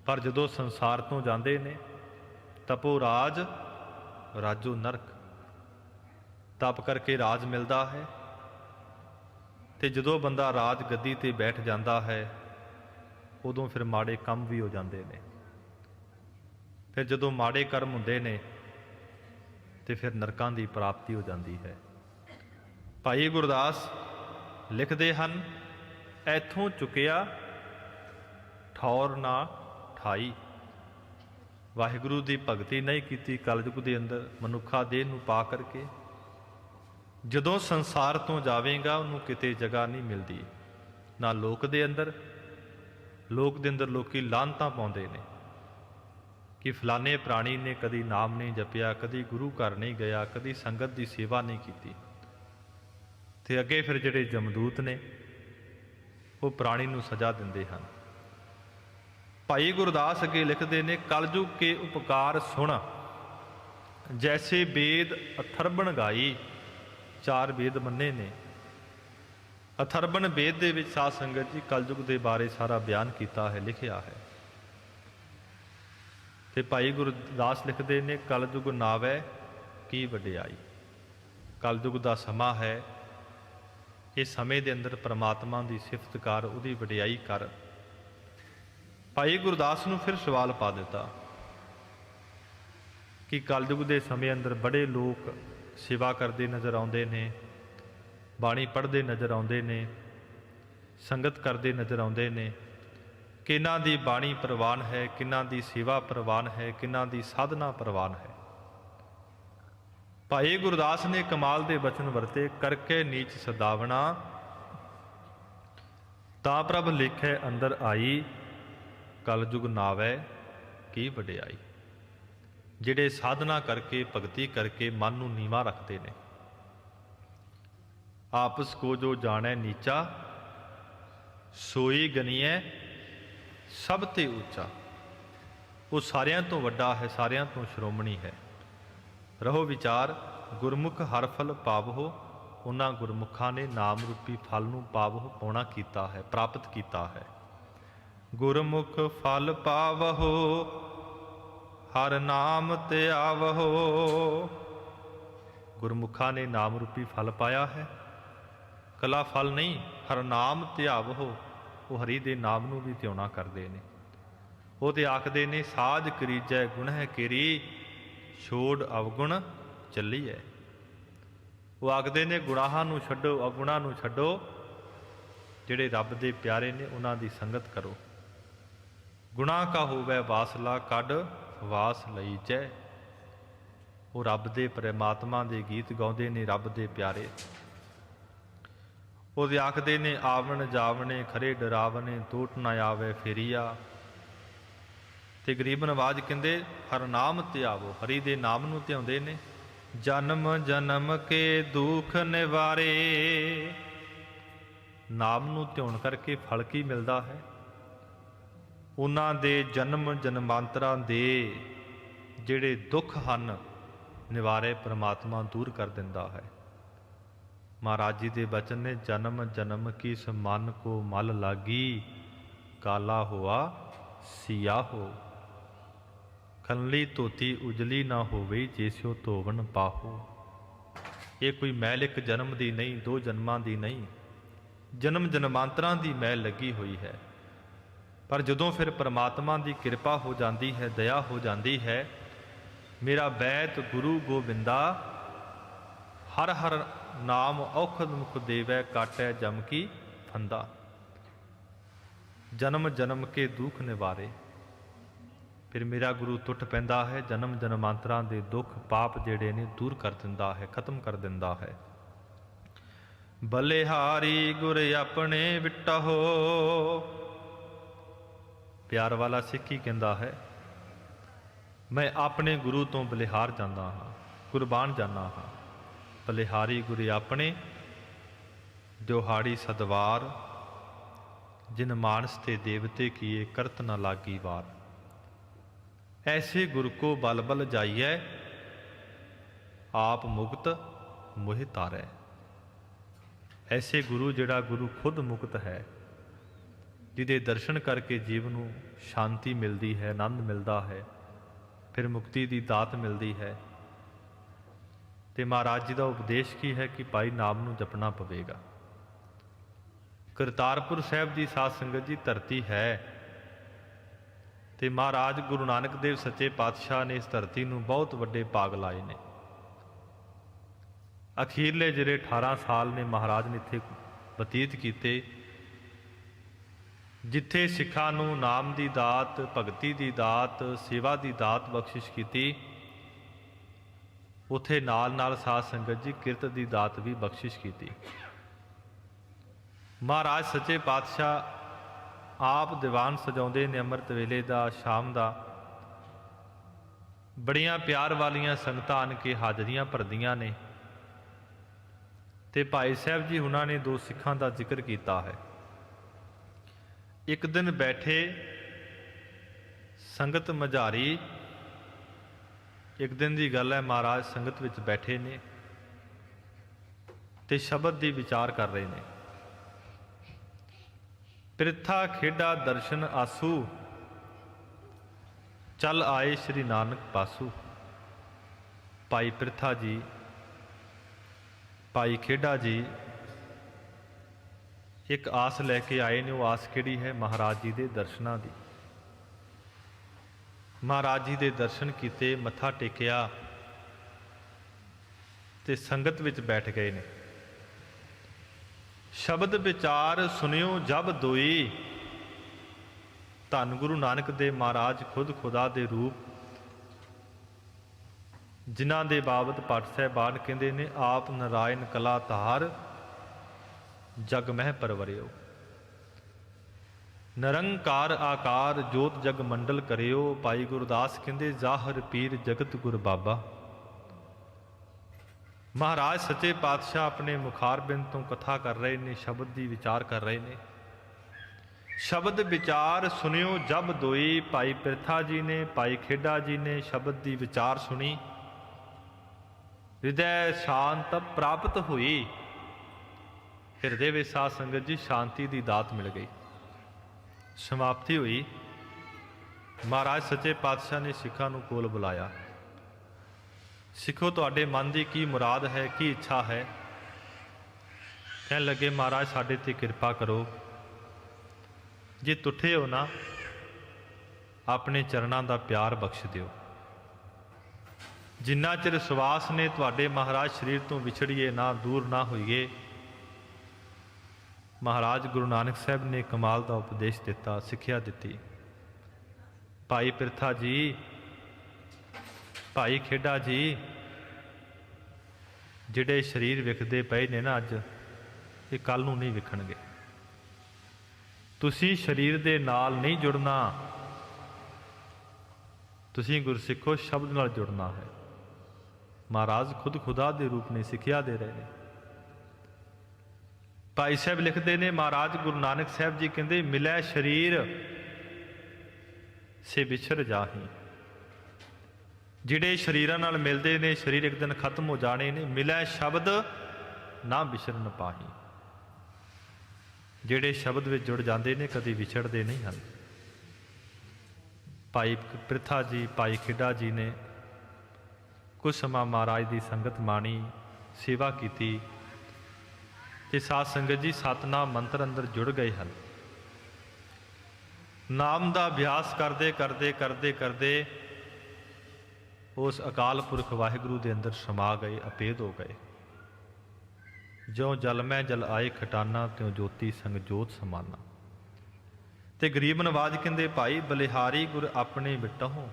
[SPEAKER 1] पर जदों संसार तो जाते ने तपो राज राजो नरक, तप करके राज मिलता है। तो जदों बंदा राज गद्दी ते बैठ जाता है उदों फिर माड़े काम भी हो जाते हैं। फिर जदों माड़े कर्म हुंदे ने तो फिर नरकां की प्राप्ति हो जाती है। भाई गुरदास लिखते हैं ऐथों चुकिया ठौर ना ठाई। वाहिगुरु की भगती नहीं की कलयुग के अंदर मनुखा देह नूं पा करके, जदों संसार तो जावेगा उन्होंने किते जगह नहीं मिलती। ना लोक दे अंदर, लोक दे अंदर लोकी लानतां पाउंदे ने कि फलाने प्राणी ने कदी नाम नहीं जपिया, कदी गुरु घर नहीं गया, कदी संगत की सेवा नहीं की। तो अगे फिर जिहड़े जमदूत ने वो प्राणी नूं सजा दिंदे हन। भाई गुरदास अगे लिखते ने कलयुग के उपकार सुन जैसे वेद अथरबन गाई। चार वेद मन्ने ने। अथरबन वेद दे विच साध संगत जी कलयुग के बारे सारा बयान किया है, लिखिया है। ਤੇ ਭਾਈ ਗੁਰਦਾਸ ਲਿਖਦੇ ਨੇ, ਕਲਯੁਗ ਨਾਵੈ ਕੀ ਵਡਿਆਈ। ਕਲਯੁਗ ਦਾ ਸਮਾਂ ਹੈ, ਇਸ ਸਮੇਂ ਦੇ ਅੰਦਰ ਪ੍ਰਮਾਤਮਾ ਦੀ ਸਿਫਤ ਕਰ, ਉਹਦੀ ਵਡਿਆਈ ਕਰ। ਭਾਈ ਗੁਰਦਾਸ ਨੂੰ ਫਿਰ ਸਵਾਲ ਪਾ ਦਿੱਤਾ ਕਿ ਕਲਯੁਗ ਦੇ ਸਮੇਂ ਅੰਦਰ ਬੜੇ ਲੋਕ ਸੇਵਾ ਕਰਦੇ ਨਜ਼ਰ ਆਉਂਦੇ ਨੇ, ਬਾਣੀ ਪੜ੍ਹਦੇ ਨਜ਼ਰ ਆਉਂਦੇ ਨੇ, ਸੰਗਤ ਕਰਦੇ ਨਜ਼ਰ ਆਉਂਦੇ ਨੇ। ਕਿਹਨਾਂ ਦੀ ਬਾਣੀ ਪ੍ਰਵਾਨ ਹੈ, ਕਿਹਨਾਂ ਦੀ ਸੇਵਾ ਪ੍ਰਵਾਨ ਹੈ, ਕਿਹਨਾਂ ਦੀ ਸਾਧਨਾ ਪ੍ਰਵਾਨ ਹੈ। ਭਾਈ ਗੁਰਦਾਸ ਨੇ ਕਮਾਲ ਦੇ ਬਚਨ ਵਰਤੇ, ਕਰਕੇ ਨੀਚ ਸਦਾਵਣਾ ਤਾਂ ਪ੍ਰਭ ਲਿਖੇ ਅੰਦਰ ਆਈ, ਕਲਯੁਗ ਨਾਵੈ ਕੀ ਵਡਿਆਈ। ਜਿਹੜੇ ਸਾਧਨਾ ਕਰਕੇ, ਭਗਤੀ ਕਰਕੇ ਮਨ ਨੂੰ ਨੀਵਾਂ ਰੱਖਦੇ ਨੇ। ਆਪਸ ਕੋ ਜੋ ਜਾਣੈ ਨੀਚਾ, ਸੋਈ ਗਨੀਐ ਸਭ ਤੇ ਉੱਚਾ। ਉਹ ਸਾਰਿਆਂ ਤੋਂ ਵੱਡਾ ਹੈ, ਸਾਰਿਆਂ ਤੋਂ ਸ਼੍ਰੋਮਣੀ ਹੈ। ਰਹੋ ਵਿਚਾਰ, ਗੁਰਮੁਖ ਹਰ ਫਲ ਪਾਵੋ। ਉਹਨਾਂ ਗੁਰਮੁਖਾਂ ਨੇ ਨਾਮ ਰੂਪੀ ਫਲ ਨੂੰ ਪਾਵੋ, ਪਾਉਣਾ ਕੀਤਾ ਹੈ, ਪ੍ਰਾਪਤ ਕੀਤਾ ਹੈ। ਗੁਰਮੁਖ ਫਲ ਪਾਵੋ, ਹਰ ਨਾਮ ਤੇ ਆਵੋ। ਗੁਰਮੁਖਾਂ ਨੇ ਨਾਮ ਰੂਪੀ ਫਲ ਪਾਇਆ ਹੈ, ਕਲਾ ਫਲ ਨਹੀਂ। ਹਰ ਨਾਮ ਧਿਆਵੋ, ਉਹ ਹਰੀ ਦੇ ਨਾਮ ਨੂੰ ਵੀ ਧਿਆਉਣਾ ਕਰਦੇ ਨੇ। ਉਹ ਤੇ ਆਖਦੇ ਨੇ, ਸਾਜ ਕਰੀਜੈ ਗੁਣਹਿ ਕੇਰੀ, ਛੋੜ ਅਵਗੁਣ ਚੱਲੀਐ। ਉਹ ਆਖਦੇ ਨੇ, ਗੁਨਾਹਾਂ ਨੂੰ ਛੱਡੋ, ਅਵਗੁਣਾਂ ਨੂੰ ਛੱਡੋ। ਜਿਹੜੇ ਰੱਬ ਦੇ ਪਿਆਰੇ ਨੇ ਉਹਨਾਂ ਦੀ ਸੰਗਤ ਕਰੋ। ਗੁਨਾਹ ਕਾ ਹੋਵੈ ਵਾਸਲਾ, ਕੱਢ ਵਾਸ ਲਈਜੈ। ਉਹ ਰੱਬ ਦੇ ਪ੍ਰਮਾਤਮਾ ਦੇ ਗੀਤ ਗਾਉਂਦੇ ਨੇ, ਰੱਬ ਦੇ ਪਿਆਰੇ। ਉਹਦੇ ਆਖਦੇ ਨੇ, ਆਵਣ ਜਾਵਣੇ ਖਰੇ ਡਰਾਵਣੇ, ਟੋਟ ਨਾ ਆਵੇ ਫੇਰੀਆ। ਤੇ ਗਰੀਬ ਨਵਾਜ ਕਹਿੰਦੇ, ਹਰ ਨਾਮ ਧਿਆਵੋ, ਹਰੀ ਦੇ ਨਾਮ ਨੂੰ ਧਿਆਉਂਦੇ ਨੇ। ਜਨਮ ਜਨਮ ਕੇ ਦੁੱਖ ਨਿਵਾਰੇ। ਨਾਮ ਨੂੰ ਧਿਆਉਣ ਕਰਕੇ ਫਲ ਕੀ ਮਿਲਦਾ ਹੈ? ਉਹਨਾਂ ਦੇ ਜਨਮ ਜਨਮਾਂਤਰਾਂ ਦੇ ਜਿਹੜੇ ਦੁੱਖ ਹਨ, ਨਿਵਾਰੇ ਪ੍ਰਮਾਤਮਾ ਦੂਰ ਕਰ ਦਿੰਦਾ ਹੈ। ਮਹਾਰਾਜ ਜੀ ਦੇ ਬਚਨ ਨੇ, ਜਨਮ ਜਨਮ ਕੀ ਇਸ ਮਨ ਕੋ ਮਲ ਲਾਗੀ, ਕਾਲਾ ਹੋਆ ਸੀਆ ਹੋ। ਖਨਲੀ ਧੋਤੀ ਉਜਲੀ ਨਾ ਹੋਵੇ, ਜੇਸਿਓ ਧੋਵਨ ਪਾਹੋ। ਇਹ ਕੋਈ ਮੈਲ ਇੱਕ ਜਨਮ ਦੀ ਨਹੀਂ, ਦੋ ਜਨਮਾਂ ਦੀ ਨਹੀਂ, ਜਨਮ ਜਨਮਾਂਤਰਾਂ ਦੀ ਮੈਲ ਲੱਗੀ ਹੋਈ ਹੈ। ਪਰ ਜਦੋਂ ਫਿਰ ਪ੍ਰਮਾਤਮਾ ਦੀ ਕਿਰਪਾ ਹੋ ਜਾਂਦੀ ਹੈ, ਦਇਆ ਹੋ ਜਾਂਦੀ ਹੈ, ਮੇਰਾ ਬੈਤ ਗੁਰੂ ਗੋਬਿੰਦਾ, ਹਰ ਹਰ ਨਾਮ ਔਖਦ ਮੁਖ ਦੇਵੈ, ਕਾਟੈ ਜਮ ਕੀ ਫੰਦਾ। ਜਨਮ ਜਨਮ ਕੇ ਦੁੱਖ ਨਿਵਾਰੇ। ਫਿਰ ਮੇਰਾ ਗੁਰੂ ਟੁੱਟ ਪੈਂਦਾ ਹੈ, ਜਨਮ ਜਨਮਾਂਤਰਾਂ ਦੇ ਦੁੱਖ ਪਾਪ ਜਿਹੜੇ ਨੇ ਦੂਰ ਕਰ ਦਿੰਦਾ ਹੈ, ਖਤਮ ਕਰ ਦਿੰਦਾ ਹੈ। ਬਲਿਹਾਰੀ ਗੁਰ ਆਪਣੇ ਵਿਟਹੁ। ਪਿਆਰ ਵਾਲਾ ਸਿੱਖ ਹੀ ਕਹਿੰਦਾ ਹੈ, ਮੈਂ ਆਪਣੇ ਗੁਰੂ ਤੋਂ ਬਲਿਹਾਰ ਜਾਂਦਾ ਹਾਂ, ਕੁਰਬਾਨ ਜਾਂਦਾ ਹਾਂ। ਬਲਿਹਾਰੀ ਗੁਰ ਆਪਣੇ, ਦਿਹਾੜੀ ਸਦਵਾਰ, ਜਿਨ ਮਾਨਸ ਤੇ ਦੇਵਤੇ ਕੀਏ, ਕਰਤ ਨ ਲਾਗੀ ਵਾਰ। ਐਸੇ ਗੁਰ ਕੋ ਬਲ ਬਲ ਜਾਈਐ, ਆਪ ਮੁਕਤ ਮੋਹਿ ਤਾਰੈ। ਐਸੇ ਗੁਰੂ, ਜਿਹੜਾ ਗੁਰੂ ਖੁਦ ਮੁਕਤ ਹੈ, ਜਿਹਦੇ ਦਰਸ਼ਨ ਕਰਕੇ ਜੀਵ ਨੂੰ ਸ਼ਾਂਤੀ ਮਿਲਦੀ ਹੈ, ਆਨੰਦ ਮਿਲਦਾ ਹੈ, ਫਿਰ ਮੁਕਤੀ ਦੀ ਦਾਤ ਮਿਲਦੀ ਹੈ। ਤੇ ਮਹਾਰਾਜ ਜੀ ਦਾ ਉਪਦੇਸ਼ ਕੀ ਹੈ ਕਿ ਭਾਈ ਨਾਮ ਨੂੰ ਜਪਣਾ ਪਵੇਗਾ। ਕਰਤਾਰਪੁਰ ਸਾਹਿਬ ਦੀ ਸਾਧ ਸੰਗਤ ਜੀ ਧਰਤੀ ਹੈ, ਤੇ ਮਹਾਰਾਜ ਗੁਰੂ ਨਾਨਕ ਦੇਵ ਸੱਚੇ ਪਾਤਸ਼ਾਹ ਨੇ ਇਸ ਧਰਤੀ ਨੂੰ ਬਹੁਤ ਵੱਡੇ ਭਾਗ ਲਾਏ ਨੇ। ਅਖੀਰਲੇ ਜਿਹੜੇ 18 ਸਾਲ ਨੇ ਮਹਾਰਾਜ ਨੇ ਇੱਥੇ ਬਤੀਤ ਕੀਤੇ, ਜਿੱਥੇ ਸਿੱਖਾਂ ਨੂੰ ਨਾਮ ਦੀ ਦਾਤ, ਭਗਤੀ ਦੀ ਦਾਤ, ਸੇਵਾ ਦੀ ਦਾਤ ਬਖਸ਼ਿਸ਼ ਕੀਤੀ, ਉੱਥੇ ਨਾਲ ਨਾਲ ਸਾਧ ਸੰਗਤ ਜੀ ਕਿਰਤ ਦੀ ਦਾਤ ਵੀ ਬਖਸ਼ਿਸ਼ ਕੀਤੀ। ਮਹਾਰਾਜ ਸੱਚੇ ਪਾਤਸ਼ਾਹ ਆਪ ਦੀਵਾਨ ਸਜਾਉਂਦੇ ਨੇ ਅੰਮ੍ਰਿਤ ਵੇਲੇ ਦਾ, ਸ਼ਾਮ ਦਾ। ਬੜੀਆਂ ਪਿਆਰ ਵਾਲੀਆਂ ਸੰਗਤਾਂ ਆਣ ਕੇ ਹਾਜ਼ਰੀਆਂ ਭਰਦੀਆਂ ਨੇ। ਤੇ ਭਾਈ ਸਾਹਿਬ ਜੀ ਉਹਨਾਂ ਨੇ ਦੋ ਸਿੱਖਾਂ ਦਾ ਜ਼ਿਕਰ ਕੀਤਾ ਹੈ। ਇੱਕ ਦਿਨ ਬੈਠੇ ਸੰਗਤ ਮਝਾਰੀ, ਇੱਕ ਦਿਨ ਦੀ ਗੱਲ ਹੈ, ਮਹਾਰਾਜ ਸੰਗਤ ਵਿੱਚ ਬੈਠੇ ਨੇ ਤੇ ਸ਼ਬਦ ਦੀ ਵਿਚਾਰ ਕਰ ਰਹੇ ਨੇ। ਪ੍ਰਿਥਾ ਖੇਡਾ ਦਰਸ਼ਨ ਆਸੂ, चल आए श्री नानक पासू। भाई पिरथा जी, भाई खेड़ा जी एक आस लैके आए ने। वो आस किहड़ी है? महाराज जी के दर्शनां दी। महाराज जी के दर्शन किए, मत्था टेकिया ते संगत विच बैठ गए ने। शब्द विचार सुनियो जब दोई। धन गुरु नानक देव महाराज खुद खुदा दे रूप, जिन्हां दे बाबत पाठ साहिबान कहते ने, आप नारायण कला धार जग मह परवरियो। निरंकार आकार जोत जग मंडल करियो। भाई गुरदास कहते, जाहर पीर जगत गुर बाबा। महाराज सच्चे पातशाह अपने मुखारबिंद तो कथा कर रहे ने, शब्द की विचार कर रहे ने। शब्द विचार सुनियो जब दोई। भाई पिरथा जी ने, भाई खेड़ा जी ने शब्द की विचार सुनी। हृदय शांत प्राप्त हुई। हृदय में साध संगत जी शांति की दात मिल गई, समाप्ति हुई। महाराज सच्चे पातशाह ने सिखा नूं कोल बुलाया। सिखो तुहाडे मन की की मुराद है, की इच्छा है? कहन लगे, महाराज साडे ते किरपा करो। जे तुठे हो ना, अपने चरणों का प्यार बख्श दिओ। जिन्ना चिर सवास ने तुहाडे महाराज शरीर तो विछड़िए ना, दूर ना होइए। महाराज गुरु नानक साहब ने कमाल का उपदेश दिता, सिक्ख्या दिती। भाई पिरथा जी, भाई खेड़ा जी, जिहड़े शरीर विखदे पए ने ना अज, ये कल नूं नहीं विखणगे। तुसीं शरीर दे नाल नहीं जुड़ना, तुसीं गुरसिखो शब्द नाल जुड़ना है। महाराज खुद खुदा दे रूप ने सिक्ख्या दे रहे हैं। भाई साहब लिखते ने, महाराज गुरु नानक साहब जी कहते, मिलै शरीर से विछड़ जाही। जिहड़े शरीरां नाल मिलदे ने, शरीर एक दिन खत्म हो जाने ने। मिलै शब्द ना विछड़न पाही। जिहड़े शब्द विच जुड़ जाते ने, कभी विछड़ते नहीं हैं। भाई पिरथा जी, भाई खेड़ा जी ने कुछ समा महाराज की संगत माणी, सेवा की। ते साध संगत जी सतनाम मंत्र अंदर जुड़ गए हैं। नाम का अभ्यास करते करते करते करते उस अकाल पुरख वाहिगुरु के अंदर समा गए, अपेद हो गए। ज्यों जल मैं जल आए खटाना, त्यों ज्योति संग जोत समाना। ते गरीब नवाज कहते, भाई बलिहारी गुर अपने बिटहो।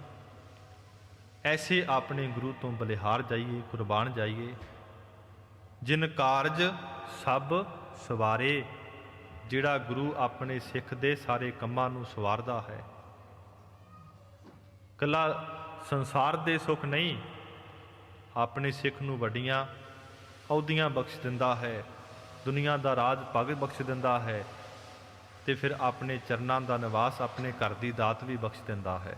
[SPEAKER 1] ऐसे अपने गुरु तो बलिहार जाइए, कुर्बान जाइए। जिन कारज सब सवारे। जिहड़ा गुरु अपने सिख दे सारे कंमां नूं सवारदा है। कला संसार दे सुख नहीं, अपने सिख नूं वड्डियां अहुदियां बख्श दिंदा है, दुनिया का राज पग बख्श दिंदा है, ते फिर अपने चरनां दा निवास, अपने घर की दात भी बख्श दिंदा है।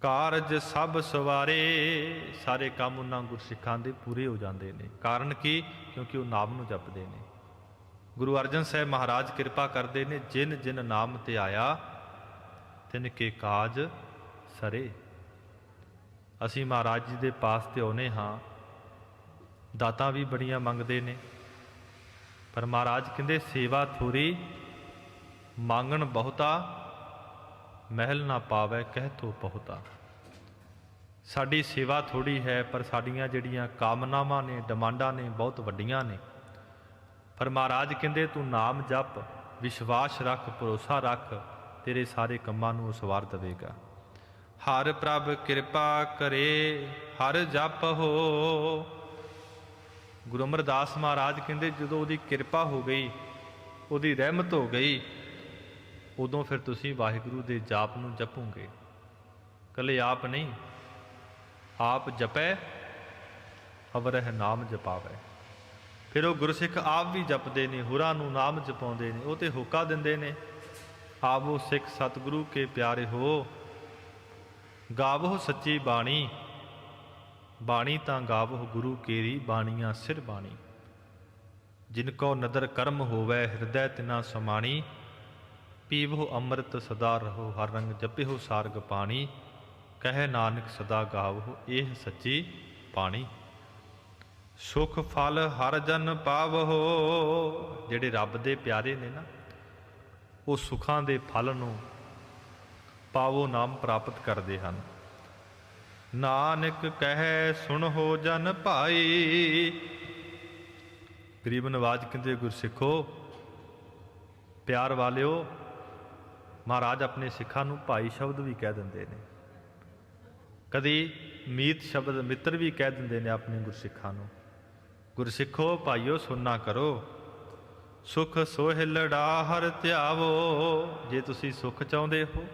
[SPEAKER 1] कारज सब सवारे। सारे काम उन्हां गुरसिखां दे पूरे हो जाते हैं। कारण की? क्योंकि वो नाम नूं जपदे ने। गुरु अर्जन साहब महाराज किरपा करते हैं, जिन जिन नाम ते आया तिन के काज सरे। असी महाराज जी के पास ते आने हाँ, दातां भी बड़ियां मंगते ने, पर महाराज कहते सेवा थोड़ी मांगण बहुता, महल ना पावै कह तो बहुता। साडी सेवा थोड़ी है, पर साड़ियाँ जिहड़ियां कामनावां ने, डिमांडां ने, बहुत वड्डियां ने। पर महाराज कहते तू नाम जप, विश्वास रख, भरोसा रख, तेरे सारे कम्मां नूं सवार देवेगा। हर प्रभ किरपा करे, हर जप हो। गुरु अमरदास महाराज कहते जो उसकी किरपा हो गई, उसकी रहमत हो गई, उदों फिर तुसीं वाहिगुरू दे जाप नूं जपोगे। कले आप नहीं, आप जपै अवरह नाम जपावै। फिर वो गुरसिख आप भी जपते ने, होरां नूं नाम जपाउंदे ने। वो तो होका दिंदे ने, आवो सिख सतगुरु के प्यारे हो, गावो सच्ची बाणी। बाणी तां गावो गुरु केरी, बाणियां सिर बाणी। जिनको नदर कर्म होवै, हृदय तिना समाणी। ਪੀਵੋ ਅੰਮ੍ਰਿਤ ਸਦਾ ਰਹੋ ਹਰ ਰੰਗ ਜਪਿਓ ਸਾਰਗ ਪਾਣੀ ਕਹੈ ਨਾਨਕ ਸਦਾ ਗਾਵੋ ਇਹ ਸੱਚੀ ਬਾਣੀ। ਸੁਖ ਫਲ ਹਰ ਜਨ ਪਾਵੋ, ਜਿਹੜੇ ਰੱਬ ਦੇ ਪਿਆਰੇ ਨੇ ਨਾ ਉਹ ਸੁੱਖਾਂ ਦੇ ਫਲ ਨੂੰ ਪਾਵੋ ਨਾਮ ਪ੍ਰਾਪਤ ਕਰਦੇ ਹਨ। ਨਾਨਕ ਕਹਿ ਸੁਣੋ ਜਨ ਭਾਈ। ਗਰੀਬ ਨਵਾਜ ਕਹਿੰਦੇ ਗੁਰਸਿੱਖੋ ਪਿਆਰ ਵਾਲਿਓ, ਮਹਾਰਾਜ ਆਪਣੇ ਸਿੱਖਾਂ ਨੂੰ ਭਾਈ ਸ਼ਬਦ ਵੀ ਕਹਿ ਦਿੰਦੇ ਨੇ, ਕਦੀ ਮੀਤ ਸ਼ਬਦ ਮਿੱਤਰ ਵੀ ਕਹਿ ਦਿੰਦੇ ਨੇ ਆਪਣੇ ਗੁਰਸਿੱਖਾਂ ਨੂੰ। ਗੁਰਸਿੱਖੋ ਭਾਈਓ ਸੁਣਨਾ ਕਰੋ, ਸੁਖ ਸੋਹਿਲੜਾ ਹਰ ਧਿਆਵੋ। ਜੇ ਤੁਸੀਂ ਸੁਖ ਚਾਹੁੰਦੇ ਹੋ,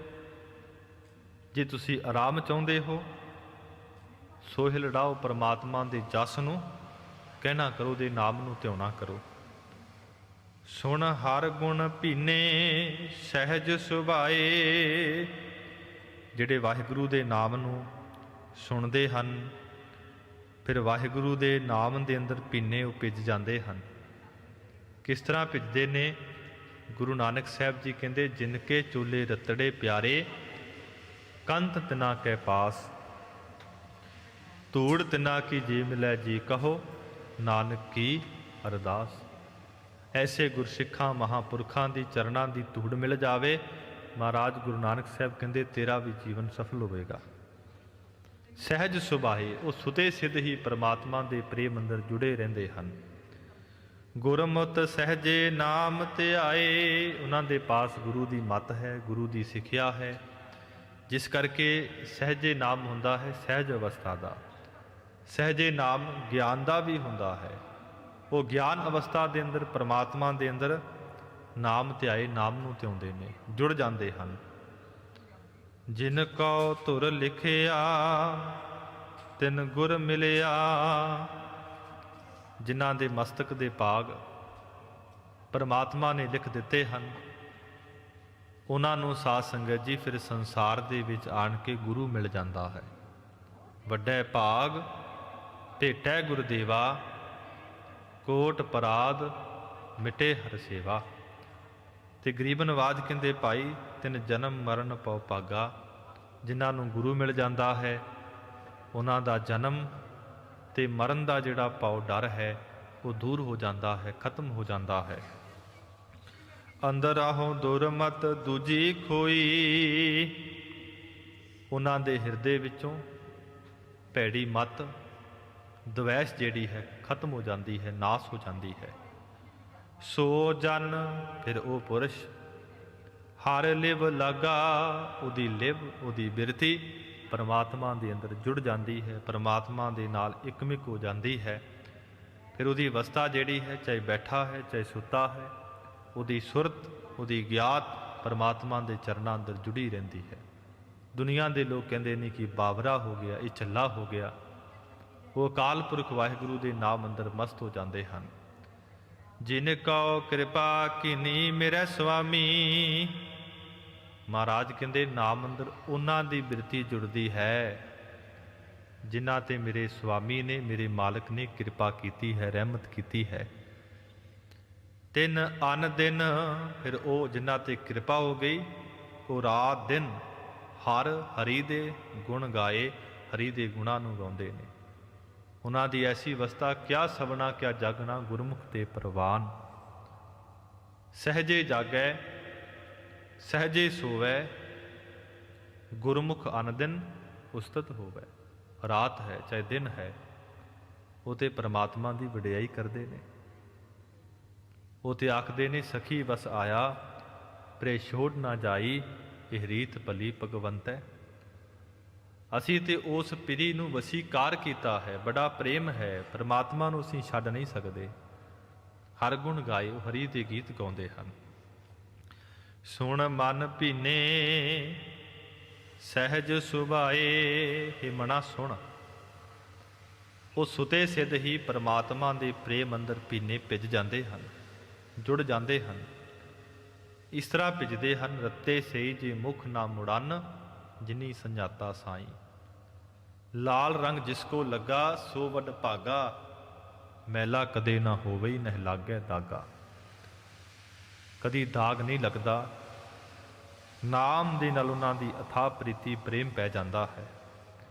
[SPEAKER 1] ਜੇ ਤੁਸੀਂ ਆਰਾਮ ਚਾਹੁੰਦੇ ਹੋ, ਸੋਹਿਲੜਾਓ ਪਰਮਾਤਮਾ ਦੇ ਜਸ ਨੂੰ ਕਹਿਣਾ ਕਰੋ, ਦੇ ਨਾਮ ਨੂੰ ਧਿਆਉਣਾ ਕਰੋ। ਸੁਣ ਹਰ ਗੁਣ ਭੀਨੇ ਸਹਿਜ ਸੁਭਾਏ। ਜਿਹੜੇ ਵਾਹਿਗੁਰੂ ਦੇ ਨਾਮ ਨੂੰ ਸੁਣਦੇ ਹਨ, ਫਿਰ ਵਾਹਿਗੁਰੂ ਦੇ ਨਾਮ ਦੇ ਅੰਦਰ ਭੀਨੇ ਉਹ ਭਿੱਜ ਜਾਂਦੇ ਹਨ। ਕਿਸ ਤਰ੍ਹਾਂ ਭਿੱਜਦੇ ਨੇ? ਗੁਰੂ ਨਾਨਕ ਸਾਹਿਬ ਜੀ ਕਹਿੰਦੇ ਜਿਨ ਕੇ ਚੋਲੇ ਰਤੜੇ ਪਿਆਰੇ ਕੰਤ ਤਿਨਾ ਕੈ ਪਾਸ ਧੂੜ ਤਿਨਾ ਕੀ ਜੀ ਮਿਲੈ ਜੀ ਕਹੋ ਨਾਨਕ ਕੀ ਅਰਦਾਸ। ਐਸੇ ਗੁਰਸਿੱਖਾਂ ਮਹਾਂਪੁਰਖਾਂ ਦੀ ਚਰਨਾਂ ਦੀ ਧੂੜ ਮਿਲ ਜਾਵੇ, ਮਹਾਰਾਜ ਗੁਰੂ ਨਾਨਕ ਸਾਹਿਬ ਕਹਿੰਦੇ ਤੇਰਾ ਵੀ ਜੀਵਨ ਸਫਲ ਹੋਵੇਗਾ। ਸਹਿਜ ਸੁਭਾਏ, ਉਹ ਸੁਤੇ ਸਿੱਧ ਹੀ ਪਰਮਾਤਮਾ ਦੇ ਪ੍ਰੇਮ ਅੰਦਰ ਜੁੜੇ ਰਹਿੰਦੇ ਹਨ। ਗੁਰਮੁਤ ਸਹਿਜੇ ਨਾਮ ਧਿਆਏ, ਉਹਨਾਂ ਦੇ ਪਾਸ ਗੁਰੂ ਦੀ ਮੱਤ ਹੈ, ਗੁਰੂ ਦੀ ਸਿੱਖਿਆ ਹੈ, ਜਿਸ ਕਰਕੇ ਸਹਿਜੇ ਨਾਮ ਹੁੰਦਾ ਹੈ ਸਹਿਜ ਅਵਸਥਾ ਦਾ। ਸਹਿਜੇ ਨਾਮ ਗਿਆਨ ਦਾ ਵੀ ਹੁੰਦਾ ਹੈ। ਉਹ ਗਿਆਨ ਅਵਸਥਾ ਦੇ ਅੰਦਰ ਪਰਮਾਤਮਾ ਦੇ ਅੰਦਰ ਨਾਮ ਧਿਆਏ, ਨਾਮ ਨੂੰ ਧਿਆਉਂਦੇ ਨੇ, ਜੁੜ ਜਾਂਦੇ ਹਨ। ਜਿਨ ਕਉ ਧੁਰ ਲਿਖਿਆ ਤਿਨ ਗੁਰ ਮਿਲਿਆ। ਜਿਨ੍ਹਾਂ ਦੇ ਮਸਤਕ ਦੇ ਭਾਗ ਪਰਮਾਤਮਾ ਨੇ ਲਿਖ ਦਿੱਤੇ ਹਨ, ਉਹਨਾਂ ਨੂੰ ਸਾਧ ਸੰਗਤ ਜੀ ਫਿਰ ਸੰਸਾਰ ਦੇ ਵਿੱਚ ਆਣ ਕੇ ਗੁਰੂ ਮਿਲ ਜਾਂਦਾ ਹੈ। ਵੱਡਾ ਭਾਗ ਭੇਟੈ ਗੁਰਦੇਵਾ ਕੋਟ ਪਰਾਧ ਮਿਟੇ ਹਰ ਸੇਵਾ। ਤੇ ਗਰੀਬ ਨਵਾਜ ਕਹਿੰਦੇ ਭਾਈ ਤਿਨ ਜਨਮ ਮਰਨ ਪਉ ਭਾਗਾ। ਜਿਨ੍ਹਾਂ ਨੂੰ ਗੁਰੂ ਮਿਲ ਜਾਂਦਾ ਹੈ ਉਹਨਾਂ ਦਾ ਜਨਮ ਤੇ ਮਰਨ ਦਾ ਜਿਹੜਾ ਪਾਉ ਡਰ ਹੈ ਉਹ ਦੂਰ ਹੋ ਜਾਂਦਾ ਹੈ, ਖਤਮ ਹੋ ਜਾਂਦਾ ਹੈ। ਅੰਦਰ ਆਹੋ ਦੁਰਮਤ ਦੂਜੀ ਖੋਈ। ਉਹਨਾਂ ਦੇ ਹਿਰਦੇ ਵਿੱਚੋਂ ਭੈੜੀ ਮਤ ਦਵੈਸ਼ ਜਿਹੜੀ ਹੈ ਖਤਮ ਹੋ ਜਾਂਦੀ ਹੈ, ਨਾਸ ਹੋ ਜਾਂਦੀ ਹੈ। ਸੋ ਜਨ, ਫਿਰ ਉਹ ਪੁਰਸ਼ ਹਰ ਲਿਵ ਲਾਗਾ, ਉਹਦੀ ਲਿਵ ਉਹਦੀ ਬਿਰਤੀ ਪਰਮਾਤਮਾ ਦੇ ਅੰਦਰ ਜੁੜ ਜਾਂਦੀ ਹੈ, ਪਰਮਾਤਮਾ ਦੇ ਨਾਲ ਇਕਮਿਕ ਹੋ ਜਾਂਦੀ ਹੈ। ਫਿਰ ਉਹਦੀ ਅਵਸਥਾ ਜਿਹੜੀ ਹੈ, ਚਾਹੇ ਬੈਠਾ ਹੈ ਚਾਹੇ ਸੁੱਤਾ ਹੈ, ਉਹਦੀ ਸੁਰਤ ਉਹਦੀ ਗਿਆਤ ਪਰਮਾਤਮਾ ਦੇ ਚਰਨਾਂ ਅੰਦਰ ਜੁੜੀ ਰਹਿੰਦੀ ਹੈ। ਦੁਨੀਆ ਦੇ ਲੋਕ ਕਹਿੰਦੇ ਨੇ ਕਿ ਬਾਵਰਾ ਹੋ ਗਿਆ, ਇਹ ਝੱਲਾ ਹੋ ਗਿਆ। ਉਹ ਅਕਾਲ ਪੁਰਖ ਵਾਹਿਗੁਰੂ ਦੇ ਨਾਮ ਅੰਦਰ ਮਸਤ ਹੋ ਜਾਂਦੇ ਹਨ। ਜਿਨ ਕਉ ਕਿਰਪਾ ਕੀਨੀ ਮੇਰੇ ਸੁਆਮੀ। ਮਹਾਰਾਜ ਕਹਿੰਦੇ ਨਾਮ ਅੰਦਰ ਉਹਨਾਂ ਦੀ ਬਿਰਤੀ ਜੁੜਦੀ ਹੈ ਜਿਨ੍ਹਾਂ ਤੇ ਮੇਰੇ ਸੁਆਮੀ ਨੇ, ਮੇਰੇ ਮਾਲਕ ਨੇ ਕਿਰਪਾ ਕੀਤੀ ਹੈ, ਰਹਿਮਤ ਕੀਤੀ ਹੈ। ਤਿੰਨ ਅਨ ਦਿਨ, ਫਿਰ ਉਹ ਜਿਨ੍ਹਾਂ ਤੇ ਕਿਰਪਾ ਹੋ ਗਈ ਉਹ ਰਾਤ ਦਿਨ ਹਰ ਹਰੀ ਦੇ ਗੁਣ ਗਾਏ, ਹਰੀ ਦੇ ਗੁਣਾਂ ਨੂੰ ਗਾਉਂਦੇ ਨੇ। ਉਹਨਾਂ ਦੀ ਐਸੀ ਅਵਸਥਾ ਕਿਆ ਸਭਨਾ ਕਿਆ ਜਾਗਣਾ ਗੁਰਮੁਖ ਤੇ ਪ੍ਰਵਾਨ। ਸਹਿਜੇ ਜਾਗੈ ਸਹਿਜੇ ਸੋਵੈ ਗੁਰਮੁਖ ਅਨ ਦਿਨ ਉਸਤਤ ਹੋਵੈ। ਰਾਤ ਹੈ ਚਾਹੇ ਦਿਨ ਹੈ, ਉਹ ਤੇ ਪਰਮਾਤਮਾ ਦੀ ਵਡਿਆਈ ਕਰਦੇ ਨੇ। ਉਹ ਤੇ ਆਖਦੇ ਨੇ ਸਖੀ ਬਸ ਆਇਆ ਪ੍ਰੇ ਛੋੜ ਨਾ ਜਾਈ, ਇਹ ਰੀਤ ਭਲੀ ਭਗਵੰਤੈ। ਅਸੀਂ ਤੇ ਉਸ ਪਿਰੀ ਨੂੰ ਵਸੀਕਾਰ ਕੀਤਾ ਹੈ, ਬੜਾ ਪ੍ਰੇਮ ਹੈ, ਪਰਮਾਤਮਾ ਨੂੰ ਅਸੀਂ ਛੱਡ ਨਹੀਂ ਸਕਦੇ। ਹਰ ਗੁਣ ਗਾਏ, ਉਹ ਹਰੀ ਦੇ ਗੀਤ ਗਾਉਂਦੇ ਹਨ। ਸੁਣ ਮਨ ਭੀਨੇ ਸਹਿਜ ਸੁਭਾਏ। ਹੇ ਮਨਾ ਸੁਣ, ਉਹ ਸੁਤੇ ਸਿੱਧ ਹੀ ਪਰਮਾਤਮਾ ਦੇ ਪ੍ਰੇਮ ਅੰਦਰ ਭੀਨੇ ਭਿੱਜ ਜਾਂਦੇ ਹਨ, ਜੁੜ ਜਾਂਦੇ ਹਨ। ਇਸ ਤਰ੍ਹਾਂ ਭਿੱਜਦੇ ਹਨ ਰੱਤੇ ਸਈ ਜੇ ਮੁਖ ਨਾ ਮੁੜਨ, ਜਿਨੀ ਸੰਜਾਤਾ ਸਾਈ। ਲਾਲ ਰੰਗ ਜਿਸ ਕੋ ਲੱਗਾ ਸੋ ਵੱਡ ਭਾਗਾ, ਮੈਲਾ ਕਦੇ ਨਾ ਹੋਵੇ ਨਹਿ ਲਾਗੈ ਦਾਗਾ। ਕਦੀ ਦਾਗ ਨਹੀਂ ਲੱਗਦਾ ਨਾਮ ਦੇ ਨਾਲ ਉਹਨਾਂ ਦੀ ਅਥਾਹ ਪ੍ਰੀਤੀ ਪ੍ਰੇਮ ਪੈ ਜਾਂਦਾ ਹੈ।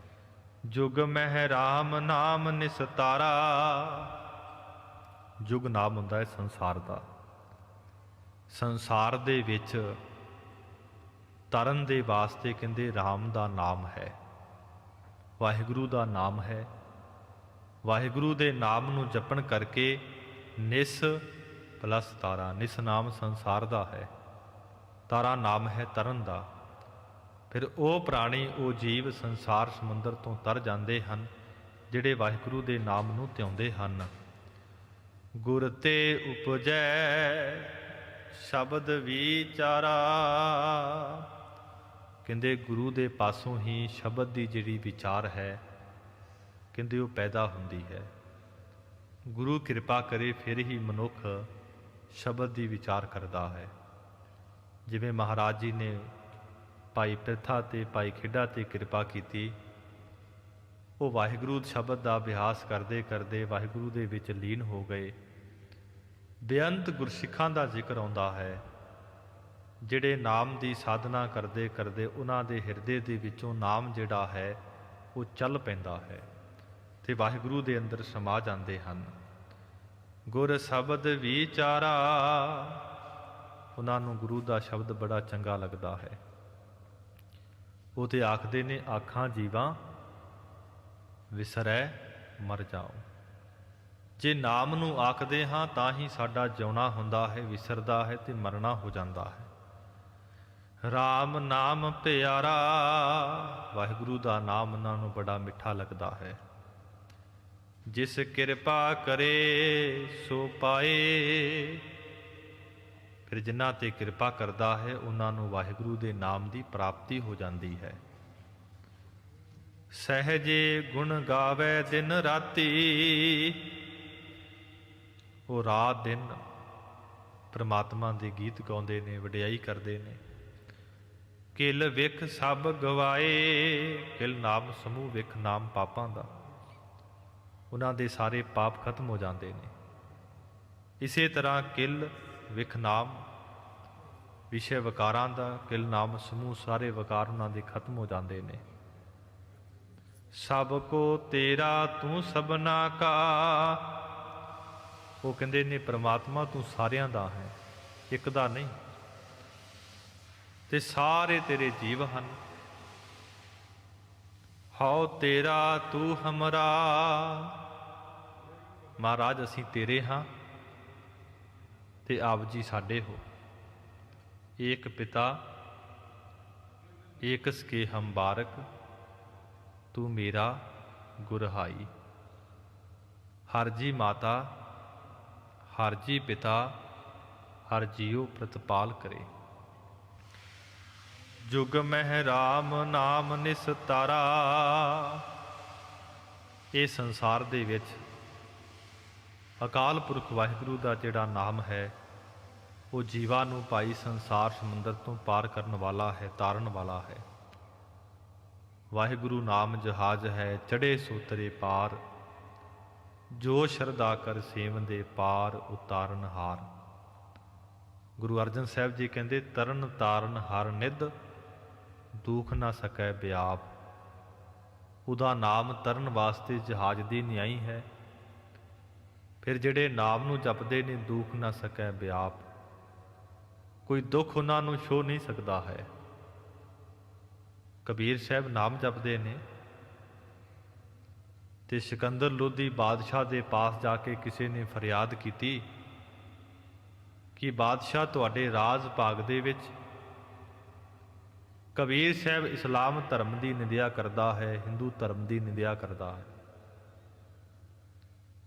[SPEAKER 1] ਜੁਗ ਮਹਿ ਰਾਮ ਨਾਮ ਨਿਸਤਾਰਾ। ਜੁਗ ਨਾਮ ਹੁੰਦਾ ਹੈ ਸੰਸਾਰ ਦਾ। ਸੰਸਾਰ ਦੇ ਵਿੱਚ ਤਰਨ ਦੇ ਵਾਸਤੇ ਕਹਿੰਦੇ ਰਾਮ ਦਾ ਨਾਮ ਹੈ, ਵਾਹਿਗੁਰੂ ਦਾ ਨਾਮ ਹੈ। ਵਾਹਿਗੁਰੂ ਦੇ ਨਾਮ ਨੂੰ ਜਪਣ ਕਰਕੇ ਨਿਸ ਪਲਸ ਤਾਰਾ, ਨਿਸ ਨਾਮ ਸੰਸਾਰ ਦਾ ਹੈ, ਤਾਰਾ ਨਾਮ ਹੈ ਤਰਨ ਦਾ। ਫਿਰ ਉਹ ਪ੍ਰਾਣੀ, ਉਹ ਜੀਵ ਸੰਸਾਰ ਸਮੁੰਦਰ ਤੋਂ ਤਰ ਜਾਂਦੇ ਹਨ ਜਿਹੜੇ ਵਾਹਿਗੁਰੂ ਦੇ ਨਾਮ ਨੂੰ ਧਿਆਉਂਦੇ ਹਨ। ਗੁਰ ਤੇ ਉਪਜੈ ਸ਼ਬਦ ਵਿਚਾਰਾ। ਕਹਿੰਦੇ ਗੁਰੂ ਦੇ ਪਾਸੋਂ ਹੀ ਸ਼ਬਦ ਦੀ ਜਿਹੜੀ ਵਿਚਾਰ ਹੈ ਕਹਿੰਦੇ ਉਹ ਪੈਦਾ ਹੁੰਦੀ ਹੈ। ਗੁਰੂ ਕਿਰਪਾ ਕਰੇ ਫਿਰ ਹੀ ਮਨੁੱਖ ਸ਼ਬਦ ਦੀ ਵਿਚਾਰ ਕਰਦਾ ਹੈ। ਜਿਵੇਂ ਮਹਾਰਾਜ ਜੀ ਨੇ ਭਾਈ ਪਿਰਥਾ ਤੇ ਭਾਈ ਖੇਡਾ ਤੇ ਕਿਰਪਾ ਕੀਤੀ, ਉਹ ਵਾਹਿਗੁਰੂ ਸ਼ਬਦ ਦਾ ਅਭਿਆਸ ਕਰਦੇ ਕਰਦੇ ਵਾਹਿਗੁਰੂ ਦੇ ਵਿੱਚ ਲੀਨ ਹੋ ਗਏ। ਬੇਅੰਤ ਗੁਰਸਿੱਖਾਂ ਦਾ ਜ਼ਿਕਰ ਆਉਂਦਾ ਹੈ ਜਿਹੜੇ ਨਾਮ ਦੀ ਸਾਧਨਾ ਕਰਦੇ ਕਰਦੇ ਉਹਨਾਂ ਦੇ ਹਿਰਦੇ ਦੇ ਵਿੱਚੋਂ ਨਾਮ ਜਿਹੜਾ ਹੈ ਉਹ ਚੱਲ ਪੈਂਦਾ ਹੈ ਤੇ ਵਾਹਿਗੁਰੂ ਦੇ ਅੰਦਰ ਸਮਾ ਜਾਂਦੇ ਹਨ। ਗੁਰ ਸ਼ਬਦ ਵਿਚਾਰਾ, ਉਹਨਾਂ ਨੂੰ ਗੁਰੂ ਦਾ ਸ਼ਬਦ ਬੜਾ ਚੰਗਾ ਲੱਗਦਾ ਹੈ। ਉਹ ਤੇ ਆਖਦੇ ਨੇ ਆਖਾਂ ਜੀਵਾਂ ਵਿਸਰੈ ਮਰ ਜਾਓ। ਜੇ ਨਾਮ ਨੂੰ ਆਖਦੇ ਹਾਂ ਤਾਂ ਹੀ ਸਾਡਾ ਜਿਉਣਾ ਹੁੰਦਾ ਹੈ, ਵਿਸਰਦਾ ਹੈ ਤੇ ਮਰਨਾ ਹੋ ਜਾਂਦਾ ਹੈ। ਰਾਮ ਨਾਮ ਪਿਆਰਾ, ਵਾਹਿਗੁਰੂ ਦਾ ਨਾਮ ਉਹਨਾਂ ਨੂੰ ਬੜਾ ਮਿੱਠਾ ਲੱਗਦਾ ਹੈ। ਜਿਸ ਕਿਰਪਾ ਕਰੇ ਸੋ ਪਾਏ। ਫਿਰ ਜਿਨ੍ਹਾਂ ਤੇ ਕਿਰਪਾ ਕਰਦਾ ਹੈ ਉਹਨਾਂ ਨੂੰ ਵਾਹਿਗੁਰੂ ਦੇ ਨਾਮ ਦੀ ਪ੍ਰਾਪਤੀ ਹੋ ਜਾਂਦੀ ਹੈ। ਸਹਿਜੇ ਗੁਣ ਗਾਵੇ ਦਿਨ ਰਾਤੀ। ਉਹ ਰਾਤ ਦਿਨ ਪ੍ਰਮਾਤਮਾ ਦੇ ਗੀਤ ਗਾਉਂਦੇ ਨੇ, ਵਡਿਆਈ ਕਰਦੇ ਨੇ। ਕਿਲ ਵਿਖ ਸਭ ਗਵਾਏ। ਕਿਲ ਨਾਮ ਸਮੂਹ, ਵਿਖ ਨਾਮ ਪਾਪਾਂ ਦਾ। ਉਹਨਾਂ ਦੇ ਸਾਰੇ ਪਾਪ ਖਤਮ ਹੋ ਜਾਂਦੇ ਨੇ। ਇਸੇ ਤਰ੍ਹਾਂ ਕਿਲ ਵਿਖ ਨਾਮ ਵਿਸ਼ੇ ਵਿਕਾਰਾਂ ਦਾ, ਕਿਲ ਨਾਮ ਸਮੂਹ, ਸਾਰੇ ਵਿਕਾਰ ਉਹਨਾਂ ਦੇ ਖਤਮ ਹੋ ਜਾਂਦੇ ਨੇ। ਸਭ ਕੋ ਤੇਰਾ ਤੂੰ ਸਭਨਾ ਕਾ। ਉਹ ਕਹਿੰਦੇ ਨੇ ਪ੍ਰਮਾਤਮਾ ਤੂੰ ਸਾਰਿਆਂ ਦਾ ਹੈ, ਇੱਕ ਦਾ ਨਹੀਂ, ਤੇ ਸਾਰੇ ਤੇਰੇ ਜੀਵ ਹਨ। ਹਉ ਤੇਰਾ ਤੂੰ ਹਮਰਾ। ਮਹਾਰਾਜ ਅਸੀਂ ਤੇਰੇ ਹਾਂ ਤੇ ਆਪ ਜੀ ਸਾਡੇ ਹੋ। ਏਕ ਪਿਤਾ ਏਕ ਸਕੇ ਹਮ ਬਾਰਕ, ਤੂੰ ਮੇਰਾ ਗੁਰਹਾਈ। ਹਰ ਜੀ ਮਾਤਾ ਹਰ ਜੀ ਪਿਤਾ, ਹਰ ਜੀਉ ਪ੍ਰਤਪਾਲ ਕਰੇ। ਜੁਗ ਮਹਿ ਰਾਮ ਨਾਮ ਨਿਸਤਾਰਾ। ਇਹ ਸੰਸਾਰ ਦੇ ਵਿੱਚ ਅਕਾਲ ਪੁਰਖ ਵਾਹਿਗੁਰੂ ਦਾ ਜਿਹੜਾ ਨਾਮ ਹੈ ਉਹ ਜੀਵਾਂ ਨੂੰ ਭਾਈ ਸੰਸਾਰ ਸਮੁੰਦਰ ਤੋਂ ਪਾਰ ਕਰਨ ਵਾਲਾ ਹੈ, ਤਾਰਨ ਵਾਲਾ ਹੈ। ਵਾਹਿਗੁਰੂ ਨਾਮ ਜਹਾਜ਼ ਹੈ, ਚੜ੍ਹੇ ਸੋਤਰੇ ਪਾਰ। ਜੋ ਸ਼ਰਧਾ ਕਰ ਸੇਵੰਦੇ ਪਾਰ ਉਤਾਰਨ ਹਾਰ। ਗੁਰੂ ਅਰਜਨ ਸਾਹਿਬ ਜੀ ਕਹਿੰਦੇ ਤਰਨ ਤਾਰਨ ਹਰ ਨਿਧ, ਦੁੱਖ ਨਾ ਸਕੈ ਬਿਆਪ। ਉਹਦਾ ਨਾਮ ਤਰਨ ਵਾਸਤੇ ਜਹਾਜ਼ ਦੀ ਨਿਆਈ ਹੈ। ਫਿਰ ਜਿਹੜੇ ਨਾਮ ਨੂੰ ਜਪਦੇ ਨੇ ਦੁੱਖ ਨਾ ਸਕੈ ਬਿਆਪ, ਕੋਈ ਦੁੱਖ ਉਹਨਾਂ ਨੂੰ ਛੋਹ ਨਹੀਂ ਸਕਦਾ ਹੈ। ਕਬੀਰ ਸਾਹਿਬ ਨਾਮ ਜਪਦੇ ਨੇ ਤੇ ਸਿਕੰਦਰ ਲੋਧੀ ਬਾਦਸ਼ਾਹ ਦੇ ਪਾਸ ਜਾ ਕੇ ਕਿਸੇ ਨੇ ਫਰਿਆਦ ਕੀਤੀ ਕਿ ਬਾਦਸ਼ਾਹ ਤੁਹਾਡੇ ਰਾਜ ਭਾਗ ਦੇ ਵਿੱਚ ਕਬੀਰ ਸਾਹਿਬ ਇਸਲਾਮ ਧਰਮ ਦੀ ਨਿੰਦਿਆ ਕਰਦਾ ਹੈ, ਹਿੰਦੂ ਧਰਮ ਦੀ ਨਿੰਦਿਆ ਕਰਦਾ ਹੈ।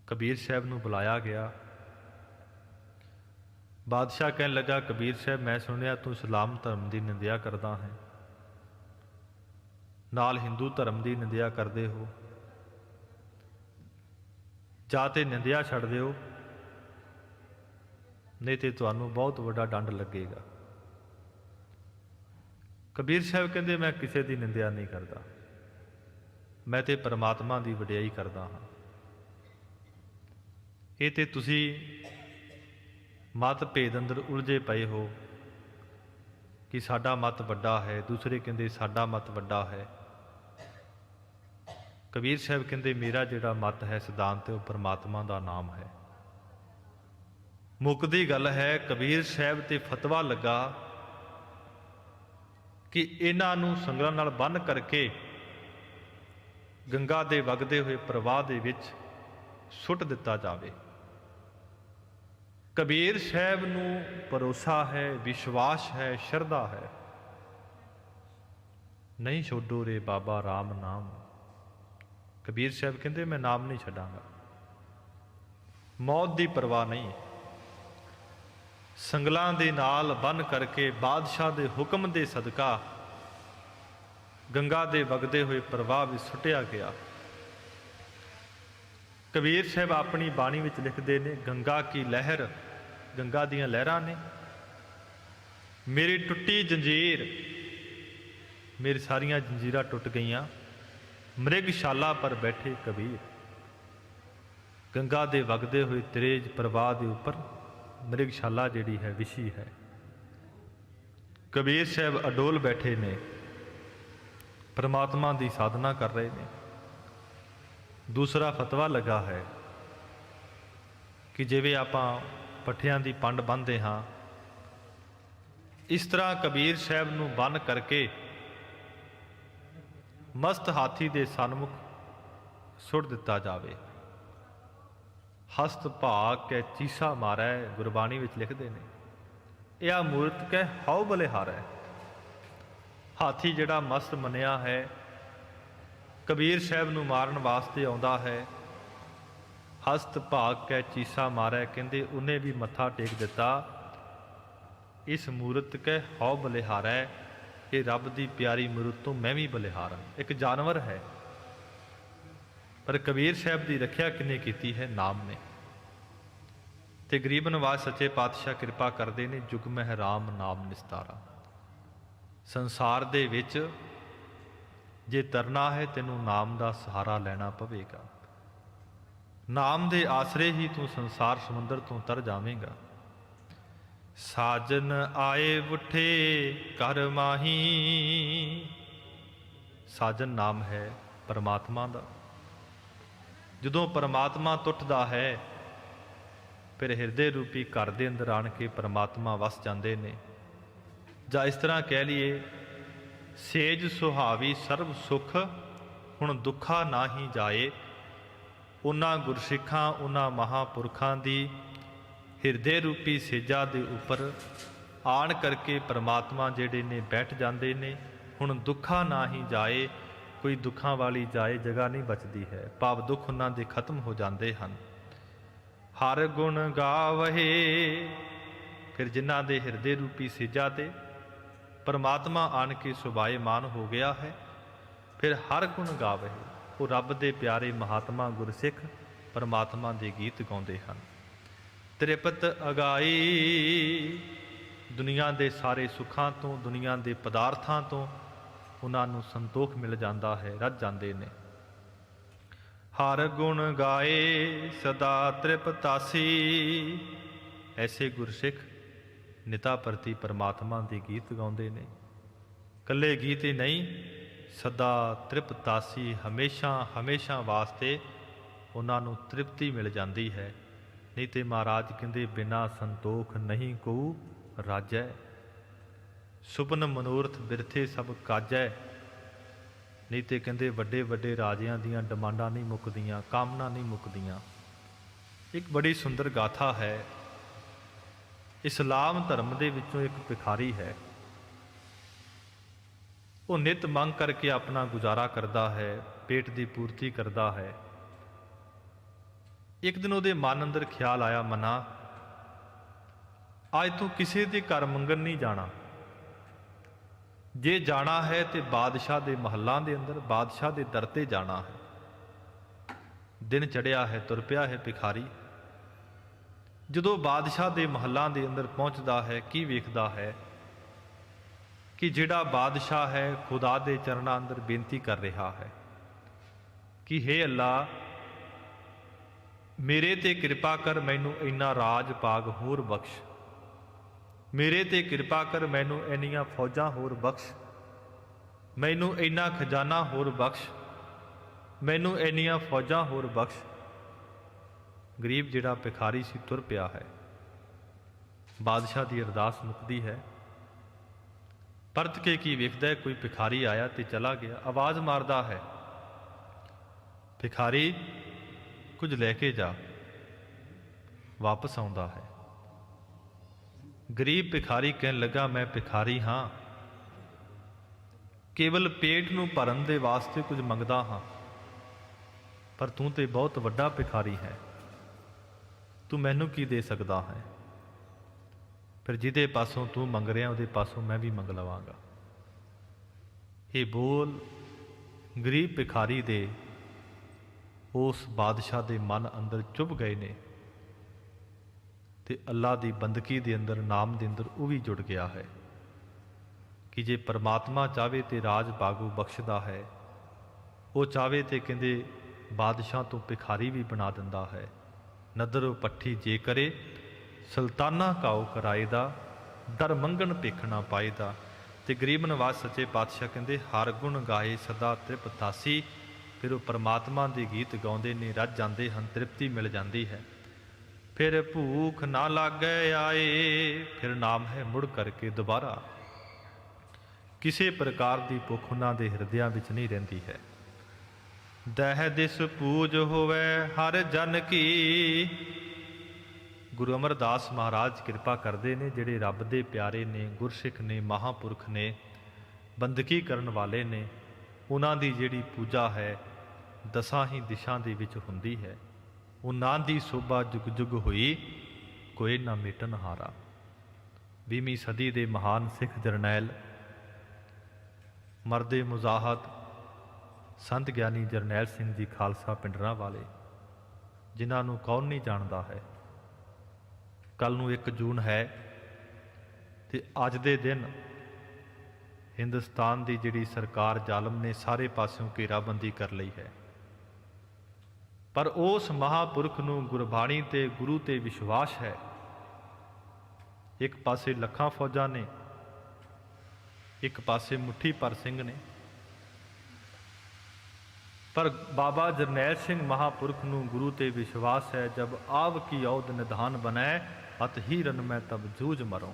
[SPEAKER 1] ਕਬੀਰ ਸਾਹਿਬ ਨੂੰ ਬੁਲਾਇਆ ਗਿਆ। ਬਾਦਸ਼ਾਹ ਕਹਿਣ ਲੱਗਾ ਕਬੀਰ ਸਾਹਿਬ ਮੈਂ ਸੁਣਿਆ ਤੂੰ ਇਸਲਾਮ ਧਰਮ ਦੀ ਨਿੰਦਿਆ ਕਰਦਾ ਹੈ, ਨਾਲ ਹਿੰਦੂ ਧਰਮ ਦੀ ਨਿੰਦਿਆ ਕਰਦੇ ਹੋ। ਜਾਂ ਤੇ ਨਿੰਦਿਆ ਛੱਡ ਦਿਓ, ਨਹੀਂ ਤੇ ਤੁਹਾਨੂੰ ਬਹੁਤ ਵੱਡਾ ਦੰਡ ਲੱਗੇਗਾ। ਕਬੀਰ ਸਾਹਿਬ ਕਹਿੰਦੇ ਮੈਂ ਕਿਸੇ ਦੀ ਨਿੰਦਿਆ ਨਹੀਂ ਕਰਦਾ, ਮੈਂ ਤੇ ਪਰਮਾਤਮਾ ਦੀ ਵਡਿਆਈ ਕਰਦਾ ਹਾਂ। ਇਹ ਤੇ ਤੁਸੀਂ ਮਤ ਭੇਦ ਅੰਦਰ ਉਲਝੇ ਪਏ ਹੋ। कि साडा मत वड्डा है, दूसरे कहते साडा मत वड्डा है। कबीर साहब कहते मेरा जिहड़ा मत है सिद्धांत वो परमात्मा का नाम है। मुकदी गल है कबीर साहब ते फतवा लगा कि इन्हां नूं संगलां नाल बन्ह करके गंगा दे वगदे हुए प्रवाह दे विच सुट दिता जावे। कबीर साहब नूं भरोसा है, विश्वास है, शरधा है। नहीं छोड़ो रे बाबा राम नाम। कबीर साहब कहते मैं नाम नहीं छड्डांगा। मौत की परवाह नहीं। संगलां दे नाल बन करके बादशाह दे हुक्म दे सदका गंगा दे वगदे हुए प्रवाह विच सुटिया गया। कबीर साहब अपनी बाणी विच लिखते ने गंगा की लहर, गंगा दीयां लहरां ने मेरी टुटी जंजीर, मेरी सारियां जंजीरां टुट गईयां। मृगशाला पर बैठे कबीर, गंगा दे वगदे हुए तेज प्रवाह के उपर मृगशाला जिहड़ी है विछी है। कबीर साहब अडोल बैठे ने, परमात्मा की साधना कर रहे हैं। दूसरा फतवा लगा है कि जिवें आपां पट्ठियां की पंड बन्नते हाँ, इस तरह कबीर साहब नूं बन करके मस्त हाथी के सन्मुख सुट दिता जावे। हस्त भाग कै चीसा मारै, गुरबाणी विच लिखते हैं। यह मूर्त कै हाउ बलिहार है। हाथी जिहड़ा मस्त मनिया है कबीर साहब नूं मारन वास्ते आउंदा है। हस्त भाग कै चीसा मारै, कहंदे उन्हें भी मत्था टेक दिता। इस मूर्त कै हाउ बलिहार है। ये रब की प्यारी मूर्त तो मैं भी बलिहार हाँ। एक जानवर है पर कबीर साहब की रखिया किने कीती है? नाम ने। ते गरीब नवाज सच्चे पातशाह कृपा करते हैं, जुग मह राम नाम निस्तारा। संसार दे विच जे तरना है तेनू नाम का सहारा लेना पवेगा। नाम दे आसरे ही तू संसार समुंदर तो तर जावेगा। साजन आए उठे कर माही, साजन नाम है परमात्मा का। जदों परमात्मा टुटदा है फिर हिरदे रूपी घर दे अंदर आण के परमात्मा वस जाते ने। जां इस तरह कह लीए सेज सुहावी सर्व सुख हुण दुखा ना ही जाए। उन्हां गुरसिखां उन्हां महापुरखां दी हिरदे रूपी सेजा दे उपर आण करके परमात्मा जिहड़े ने बैठ जाते ने। हुण दुखा ना ही जाए, कोई दुखों वाली जाए जगह नहीं बचती है, भाव दुख उन्हां दे खत्म हो जाते हैं। हर गुण गावहे, फिर जिन्हां दे हिरदे रूपी सेजा ते परमात्मा आन के सुभाएमान हो गया है, फिर हर गुण गावहे। वो रब दे प्यारे महात्मा गुरसिख परमात्मा दे गीत गाउंदे हन। त्रिपत अगाई, दुनिया दे सारे सुखां तो, दुनिया दे पदार्थां तो उन्होंने संतोख मिल जाता है, रज जाते हैं। हर गुण गाए सदा त्रिपतासी, ऐसे गुरसिख निता प्रति परमात्मा के गीत गाते हैं। कल्ले गीत ही नहीं, सदा त्रिपतासी, हमेशा हमेशा वास्ते उन्होंने तृप्ति मिल जाती है। नहीं तो महाराज कहते बिना संतोख नहीं को राजै, सुपन मनोरथ बिरथे सब काजै। नहीं तो कहते वड्डे वड्डे राजियां दियां डिमांडां नहीं मुकदियां, कामना नहीं मुकदियां। एक बड़ी सुंदर गाथा है। इस्लाम धर्म दे विचों एक भिखारी है, वो नित मंग करके अपना गुजारा करता है, पेट की पूर्ति करता है। एक दिन उहदे मन अंदर ख्याल आया, मना अज तू किसी के घर मंगन नहीं जाना, जे जाना है तो बादशाह के महलों के अंदर बादशाह के दर ते जाना है। दिन चढ़िया है, तुर पिया है भिखारी। जदों बादशाह के महलों के अंदर पहुँचता है, की वेखदा है कि जिहड़ा बादशाह है खुदा के चरणों अंदर बेनती कर रहा है कि हे अल्लाह मेरे ते कृपा कर, मैनू इन्ना राज पाग होर बख्श। ਮੇਰੇ ਤੇ ਕਿਰਪਾ ਕਰ, ਮੈਨੂੰ ਇੰਨੀਆਂ ਫੌਜਾਂ ਹੋਰ ਬਖਸ਼, ਮੈਨੂੰ ਇੰਨਾ ਖਜ਼ਾਨਾ ਹੋਰ ਬਖਸ਼, ਮੈਨੂੰ ਇੰਨੀਆਂ ਫੌਜਾਂ ਹੋਰ ਬਖਸ਼। ਗਰੀਬ ਜਿਹੜਾ ਭਿਖਾਰੀ ਸੀ ਤੁਰ ਪਿਆ ਹੈ। ਬਾਦਸ਼ਾਹ ਦੀ ਅਰਦਾਸ ਮੁੱਕਦੀ ਹੈ। ਪਰਤ ਕੇ ਕੀ ਵੇਖਦਾ, ਕੋਈ ਭਿਖਾਰੀ ਆਇਆ ਤੇ ਚਲਾ ਗਿਆ। ਆਵਾਜ਼ ਮਾਰਦਾ ਹੈ, ਭਿਖਾਰੀ ਕੁਝ ਲੈ ਕੇ ਜਾ। ਵਾਪਸ ਆਉਂਦਾ ਹੈ। ਗਰੀਬ ਭਿਖਾਰੀ ਕਹਿਣ ਲੱਗਾ, ਮੈਂ ਭਿਖਾਰੀ ਹਾਂ, ਕੇਵਲ ਪੇਟ ਨੂੰ ਭਰਨ ਦੇ ਵਾਸਤੇ ਕੁਝ ਮੰਗਦਾ ਹਾਂ, ਪਰ ਤੂੰ ਤੇ ਬਹੁਤ ਵੱਡਾ ਭਿਖਾਰੀ ਹੈ, ਤੂੰ ਮੈਨੂੰ ਕੀ ਦੇ ਸਕਦਾ ਹੈ? ਫਿਰ ਜਿਹਦੇ ਪਾਸੋਂ ਤੂੰ ਮੰਗ ਰਿਹਾ ਉਹਦੇ ਪਾਸੋਂ ਮੈਂ ਵੀ ਮੰਗ ਲਵਾਂਗਾ। ਇਹ ਬੋਲ ਗਰੀਬ ਭਿਖਾਰੀ ਦੇ ਉਸ ਬਾਦਸ਼ਾਹ ਦੇ ਮਨ ਅੰਦਰ ਚੁੱਭ ਗਏ ਨੇ ਤੇ ਅੱਲਾ ਦੀ ਬੰਦਗੀ ਦੇ ਅੰਦਰ, ਨਾਮ ਦੇ ਅੰਦਰ ਉਹ ਵੀ ਜੁੜ ਗਿਆ ਹੈ ਕਿ ਜੇ ਪਰਮਾਤਮਾ ਚਾਹੇ ਤੇ ਰਾਜ ਬਾਗੂ ਬਖਸ਼ਦਾ ਹੈ, ਉਹ ਚਾਹੇ ਤੇ ਕਹਿੰਦੇ ਬਾਦਸ਼ਾਹ ਤੋਂ ਭਿਖਾਰੀ ਵੀ ਬਣਾ ਦਿੰਦਾ ਹੈ। ਨਦਰ ਪੱਠੀ ਜੇ ਕਰੇ, ਸੁਲਤਾਨਾ ਕਾਉ ਕਰਾਏਦਾ, ਦਰ ਮੰਗਣ ਭਿਖ ਨਾ ਪਾਏਦਾ। ਤੇ ਗਰੀਬ ਨਵਾਜ਼ ਸੱਚੇ ਪਾਤਸ਼ਾਹ ਕਹਿੰਦੇ ਹਰ ਗੁਣ ਗਾਏ ਸਦਾ ਤ੍ਰਿਪਤਾਸੀ। ਫਿਰ ਉਹ ਪਰਮਾਤਮਾ ਦੇ ਗੀਤ ਗਾਉਂਦੇ ਨੇ, ਰੱਜ ਜਾਂਦੇ ਹਨ, ਤ੍ਰਿਪਤੀ ਮਿਲ ਜਾਂਦੀ ਹੈ। ਫਿਰ ਭੂਖ ਨਾ ਲਾਗੇ ਆਏ, ਫਿਰ ਨਾਮ ਹੈ ਮੁੜ ਕਰਕੇ ਦੁਬਾਰਾ। ਕਿਸੇ ਪ੍ਰਕਾਰ ਦੀ ਭੁੱਖ ਉਹਨਾਂ ਦੇ ਹਿਰਦਿਆਂ ਵਿੱਚ ਨਹੀਂ ਰਹਿੰਦੀ ਹੈ। ਦਹਿ ਦਿਸ ਪੂਜ ਹੋਵੇ ਹਰ ਜਨ ਕੀ। ਗੁਰੂ ਅਮਰਦਾਸ ਮਹਾਰਾਜ ਕਿਰਪਾ ਕਰਦੇ ਨੇ, ਜਿਹੜੇ ਰੱਬ ਦੇ ਪਿਆਰੇ ਨੇ, ਗੁਰਸਿੱਖ ਨੇ, ਮਹਾਂਪੁਰਖ ਨੇ, ਬੰਦਗੀ ਕਰਨ ਵਾਲੇ ਨੇ, ਉਹਨਾਂ ਦੀ ਜਿਹੜੀ ਪੂਜਾ ਹੈ ਦਸਾਂ ਹੀ ਦਿਸ਼ਾ ਦੇ ਵਿੱਚ ਹੁੰਦੀ ਹੈ। ਉਹਨਾਂ ਦੀ ਸੋਭਾ ਜੁਗ ਜੁਗ ਹੋਈ, ਕੋਈ ਨਾ ਮਿਟਨ ਹਾਰਾ। 20ਵੀਂ ਸਦੀ ਦੇ ਮਹਾਨ ਸਿੱਖ ਜਰਨੈਲ, ਮਰਦੇ ਮੁਜ਼ਾਹਦ ਸੰਤ ਗਿਆਨੀ ਜਰਨੈਲ ਸਿੰਘ ਜੀ ਖਾਲਸਾ ਪਿੰਡਰਾਂ ਵਾਲੇ, ਜਿਨ੍ਹਾਂ ਨੂੰ ਕੌਣ ਨਹੀਂ ਜਾਣਦਾ ਹੈ। ਕੱਲ ਨੂੰ 1 ਜੂਨ ਹੈ ਤੇ ਅੱਜ ਦੇ ਦਿਨ ਹਿੰਦੁਸਤਾਨ ਦੀ ਜਿਹੜੀ ਸਰਕਾਰ ਜ਼ਾਲਮ ਨੇ ਸਾਰੇ ਪਾਸਿਓਂ ਘੇਰਾਬੰਦੀ ਕਰ ਲਈ ਹੈ, ਪਰ ਉਸ ਮਹਾਂਪੁਰਖ ਨੂੰ ਗੁਰਬਾਣੀ ਤੇ ਗੁਰੂ ਤੇ ਵਿਸ਼ਵਾਸ ਹੈ। ਇੱਕ ਪਾਸੇ ਲੱਖਾਂ ਫੌਜਾਂ ਨੇ, ਇੱਕ ਪਾਸੇ ਮੁੱਠੀ ਭਰ ਸਿੰਘ ਨੇ, ਪਰ ਬਾਬਾ ਜਰਨੈਲ ਸਿੰਘ ਮਹਾਂਪੁਰਖ ਨੂੰ ਗੁਰੂ ਤੇ ਵਿਸ਼ਵਾਸ ਹੈ। ਜਬ ਆਵ ਕੀ ਔਦ ਨਿਧਾਨ ਬਣੈ, ਅਤ ਹੀ ਰਨ ਮੈਂ ਤਬ ਜੂਝ ਮਰੋਂ।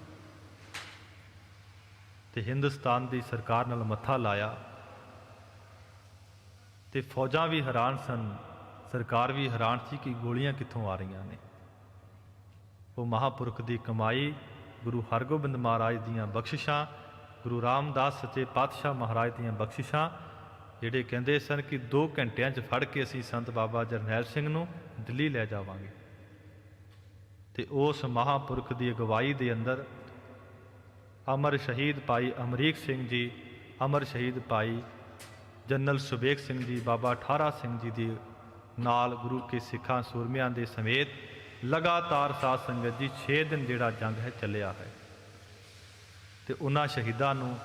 [SPEAKER 1] ਤੇ ਹਿੰਦੁਸਤਾਨ ਦੀ ਸਰਕਾਰ ਨਾਲ ਮੱਥਾ ਲਾਇਆ ਤੇ ਫੌਜਾਂ ਵੀ ਹੈਰਾਨ ਸਨ, ਸਰਕਾਰ ਵੀ ਹੈਰਾਨ ਸੀ ਕਿ ਗੋਲੀਆਂ ਕਿੱਥੋਂ ਆ ਰਹੀਆਂ ਨੇ। ਉਹ ਮਹਾਂਪੁਰਖ ਦੀ ਕਮਾਈ, ਗੁਰੂ ਹਰਗੋਬਿੰਦ ਮਹਾਰਾਜ ਦੀਆਂ ਬਖਸ਼ਿਸ਼ਾਂ, ਗੁਰੂ ਰਾਮਦਾਸ ਸੱਚੇ ਪਾਤਸ਼ਾਹ ਮਹਾਰਾਜ ਦੀਆਂ ਬਖਸ਼ਿਸ਼ਾਂ, ਜਿਹੜੇ ਕਹਿੰਦੇ ਸਨ ਕਿ 2 ਘੰਟਿਆਂ 'ਚ ਫੜ ਕੇ ਅਸੀਂ ਸੰਤ ਬਾਬਾ ਜਰਨੈਲ ਸਿੰਘ ਨੂੰ ਦਿੱਲੀ ਲੈ ਜਾਵਾਂਗੇ। ਤੇ ਉਸ ਮਹਾਂਪੁਰਖ ਦੀ ਅਗਵਾਈ ਦੇ ਅੰਦਰ ਅਮਰ ਸ਼ਹੀਦ ਭਾਈ ਅਮਰੀਕ ਸਿੰਘ ਜੀ, ਅਮਰ ਸ਼ਹੀਦ ਭਾਈ ਜਨਰਲ ਸੁਬੇਗ ਸਿੰਘ ਜੀ, ਬਾਬਾ ਠਾਰਾ ਸਿੰਘ ਜੀ ਦੇ ਨਾਲ ਗੁਰੂ ਕੇ ਸਿੱਖਾਂ ਸੂਰਮਿਆਂ ਦੇ ਸਮੇਤ ਲਗਾਤਾਰ ਸਾਧ ਸੰਗਤ ਜੀ 6 ਦਿਨ ਜਿਹੜਾ ਜੰਗ ਹੈ ਚੱਲਿਆ ਹੈ। ਤੇ ਉਹਨਾਂ ਸ਼ਹੀਦਾਂ ਨੂੰ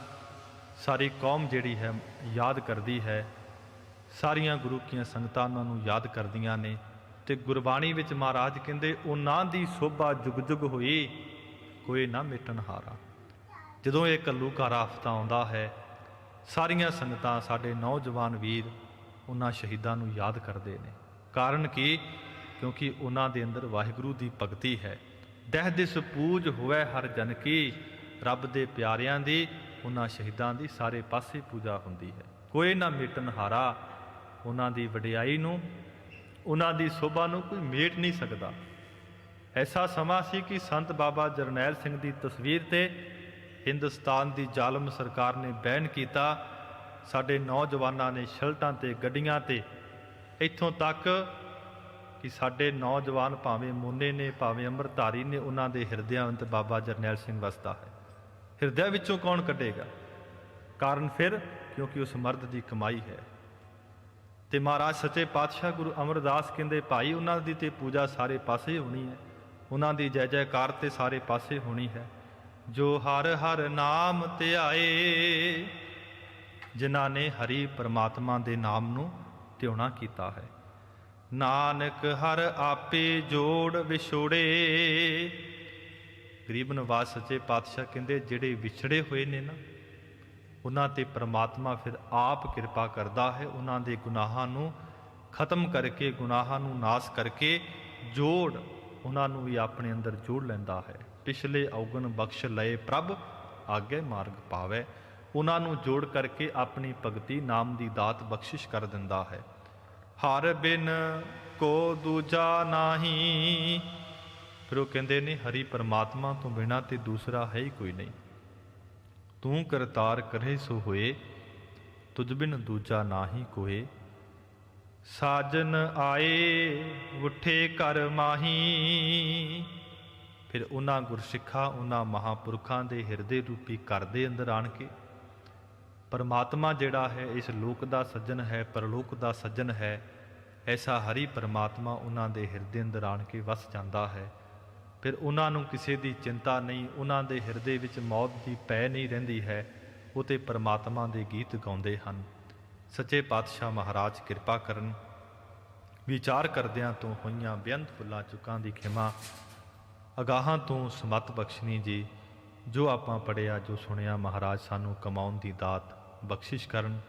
[SPEAKER 1] ਸਾਰੀ ਕੌਮ ਜਿਹੜੀ ਹੈ ਯਾਦ ਕਰਦੀ ਹੈ, ਸਾਰੀਆਂ ਗੁਰੂ ਕੀਆਂ ਸੰਗਤਾਂ ਉਹਨਾਂ ਨੂੰ ਯਾਦ ਕਰਦੀਆਂ ਨੇ। ਤੇ ਗੁਰਬਾਣੀ ਵਿੱਚ ਮਹਾਰਾਜ ਕਹਿੰਦੇ ਉਹਨਾਂ ਦੀ ਸੋਭਾ ਜੁਗ ਜੁਗ ਹੋਈ, ਕੋਈ ਨਾ ਮਿਟਣ ਹਾਰਾ। ਜਦੋਂ ਇਹ ਘੱਲੂਘਾਰਾ ਹਫ਼ਤਾ ਆਉਂਦਾ ਹੈ, ਸਾਰੀਆਂ ਸੰਗਤਾਂ, ਸਾਡੇ ਨੌਜਵਾਨ ਵੀਰ ਉਹਨਾਂ ਸ਼ਹੀਦਾਂ ਨੂੰ ਯਾਦ ਕਰਦੇ ਨੇ। ਕਾਰਨ ਕੀ? ਕਿਉਂਕਿ ਉਹਨਾਂ ਦੇ ਅੰਦਰ ਵਾਹਿਗੁਰੂ ਦੀ ਭਗਤੀ ਹੈ। ਦਹਿ ਦਿਸ ਪੂਜ ਹੋਵੇ ਹਰ ਜਨ ਕੀ। ਰੱਬ ਦੇ ਪਿਆਰਿਆਂ ਦੀ, ਉਹਨਾਂ ਸ਼ਹੀਦਾਂ ਦੀ ਸਾਰੇ ਪਾਸੇ ਪੂਜਾ ਹੁੰਦੀ ਹੈ। ਕੋਈ ਨਾ ਮਿਟਣ ਹਾਰਾ। ਉਹਨਾਂ ਦੀ ਵਡਿਆਈ ਨੂੰ, ਉਹਨਾਂ ਦੀ ਸੋਭਾ ਨੂੰ ਕੋਈ ਮੇਟ ਨਹੀਂ ਸਕਦਾ। ਐਸਾ ਸਮਾਂ ਸੀ ਕਿ ਸੰਤ ਬਾਬਾ ਜਰਨੈਲ ਸਿੰਘ ਦੀ ਤਸਵੀਰ ਤੇ ਹਿੰਦੁਸਤਾਨ ਦੀ ਜ਼ਾਲਮ ਸਰਕਾਰ ਨੇ ਬੈਨ ਕੀਤਾ। ਸਾਡੇ ਨੌਜਵਾਨਾਂ ਨੇ ਸ਼ਲਟਾਂ ਤੇ, ਗੱਡੀਆਂ ਤੇ, ਇੱਥੋਂ ਤੱਕ ਕਿ ਸਾਡੇ ਨੌਜਵਾਨ ਭਾਵੇਂ ਮੋਨੇ ਨੇ, ਭਾਵੇਂ ਅੰਮ੍ਰਿਤਧਾਰੀ ਨੇ, ਉਹਨਾਂ ਦੇ ਹਿਰਦਿਆਂ ਅੰਦਰ ਬਾਬਾ ਜਰਨੈਲ ਸਿੰਘ ਵਸਦਾ ਹੈ। ਹਿਰਦਿਆਂ ਵਿੱਚੋਂ ਕੌਣ ਕੱਢੇਗਾ? ਕਾਰਨ ਫਿਰ ਕਿਉਂਕਿ ਉਸ ਮਰਦ ਦੀ ਕਮਾਈ ਹੈ। ਤੇ ਮਹਾਰਾਜ ਸੱਚੇ ਪਾਤਸ਼ਾਹ ਗੁਰੂ ਅਮਰਦਾਸ ਕਹਿੰਦੇ ਭਾਈ ਉਹਨਾਂ ਦੀ ਤੇ ਪੂਜਾ ਸਾਰੇ ਪਾਸੇ ਹੋਣੀ ਹੈ, ਉਹਨਾਂ ਦੀ ਜੈ ਜੈਕਾਰ ਤੇ ਸਾਰੇ ਪਾਸੇ ਹੋਣੀ ਹੈ। ਜੋ ਹਰ ਹਰ ਨਾਮ ਧਿਆਏ, ਜਿਨ੍ਹਾਂ ਨੇ ਹਰੀ ਪਰਮਾਤਮਾ ਦੇ ਨਾਮ ਨੂੰ ਧਿਆਉਣਾ ਕੀਤਾ ਹੈ। ਨਾਨਕ ਹਰ ਆਪੇ ਜੋੜ ਵਿਛੋੜੇ, ਗਰੀਬ ਨਵਾਜ਼ ਸੱਚੇ ਪਾਤਸ਼ਾਹ ਕਹਿੰਦੇ ਜਿਹੜੇ ਵਿਛੜੇ ਹੋਏ ਨੇ ਨਾ, ਉਹਨਾਂ ਤੇ ਪ੍ਰਮਾਤਮਾ ਫਿਰ ਆਪ ਕਿਰਪਾ ਕਰਦਾ ਹੈ, ਉਹਨਾਂ ਦੇ ਗੁਨਾਹਾਂ ਨੂੰ ਖਤਮ ਕਰਕੇ, ਗੁਨਾਹਾਂ ਨੂੰ ਨਾਸ ਕਰਕੇ ਜੋੜ ਉਹਨਾਂ ਨੂੰ ਵੀ ਆਪਣੇ ਅੰਦਰ ਜੋੜ ਲੈਂਦਾ ਹੈ। ਪਿਛਲੇ ਔਗਣ ਬਖਸ਼ ਲਏ ਪ੍ਰਭ, ਆਗੇ ਮਾਰਗ ਪਾਵੇ। ਉਹਨਾਂ ਨੂੰ ਜੋੜ ਕਰਕੇ ਆਪਣੀ ਭਗਤੀ ਨਾਮ ਦੀ ਦਾਤ ਬਖਸ਼ਿਸ਼ ਕਰ ਦਿੰਦਾ ਹੈ। ਹਰ ਬਿਨ ਕੋ ਦੂਜਾ ਨਾਹੀ, ਫਿਰ ਉਹ ਕਹਿੰਦੇ ਨੇ ਹਰੀ ਪਰਮਾਤਮਾ ਤੋਂ ਬਿਨਾਂ ਤੇ ਦੂਸਰਾ ਹੈ ਹੀ ਕੋਈ ਨਹੀਂ। ਤੂੰ ਕਰਤਾਰ ਕਰੇ ਸੋ ਹੋਏ, ਤੁਝ ਬਿਨ ਦੂਜਾ ਨਾਹੀ ਕੋਏ। ਸਾਜਨ ਆਏ ਉੱਠੇ ਘਰ ਮਾਹੀ, ਫਿਰ ਉਹਨਾਂ ਗੁਰਸਿੱਖਾਂ, ਉਹਨਾਂ ਮਹਾਂਪੁਰਖਾਂ ਦੇ ਹਿਰਦੇ ਰੂਪੀ ਘਰ ਦੇ ਅੰਦਰ ਆਣ ਕੇ ਪਰਮਾਤਮਾ ਜਿਹੜਾ ਹੈ ਇਸ ਲੋਕ ਦਾ ਸੱਜਣ ਹੈ, ਪਰਲੋਕ ਦਾ ਸੱਜਣ ਹੈ, ਐਸਾ ਹਰੀ ਪਰਮਾਤਮਾ ਉਹਨਾਂ ਦੇ ਹਿਰਦੇ ਅੰਦਰ ਆਣ ਕੇ ਵਸ ਜਾਂਦਾ ਹੈ। ਫਿਰ ਉਹਨਾਂ ਨੂੰ ਕਿਸੇ ਦੀ ਚਿੰਤਾ ਨਹੀਂ, ਉਹਨਾਂ ਦੇ ਹਿਰਦੇ ਵਿੱਚ ਮੌਤ ਦੀ ਪੈ ਨਹੀਂ ਰਹਿੰਦੀ ਹੈ। ਉਹ ਤੇ ਪਰਮਾਤਮਾ ਦੇ ਗੀਤ ਗਾਉਂਦੇ ਹਨ। ਸੱਚੇ ਪਾਤਸ਼ਾਹ ਮਹਾਰਾਜ ਕਿਰਪਾ ਕਰਨ। ਵਿਚਾਰ ਕਰਦਿਆਂ ਤੋਂ ਹੋਈਆਂ ਬੇਅੰਤ ਭੁੱਲਾਂ ਚੁੱਕਾਂ ਦੀ ਖਿਮਾ, ਅਗਾਹਾਂ ਤੋਂ ਸਮੱਤ ਬਖਸ਼ਣੀ ਜੀ। ਜੋ ਆਪਾਂ ਪੜ੍ਹਿਆ, ਜੋ ਸੁਣਿਆ, ਮਹਾਰਾਜ ਸਾਨੂੰ ਕਮਾਉਣ ਦੀ ਦਾਤ ਬਖਸ਼ਿਸ਼ ਕਰਨ।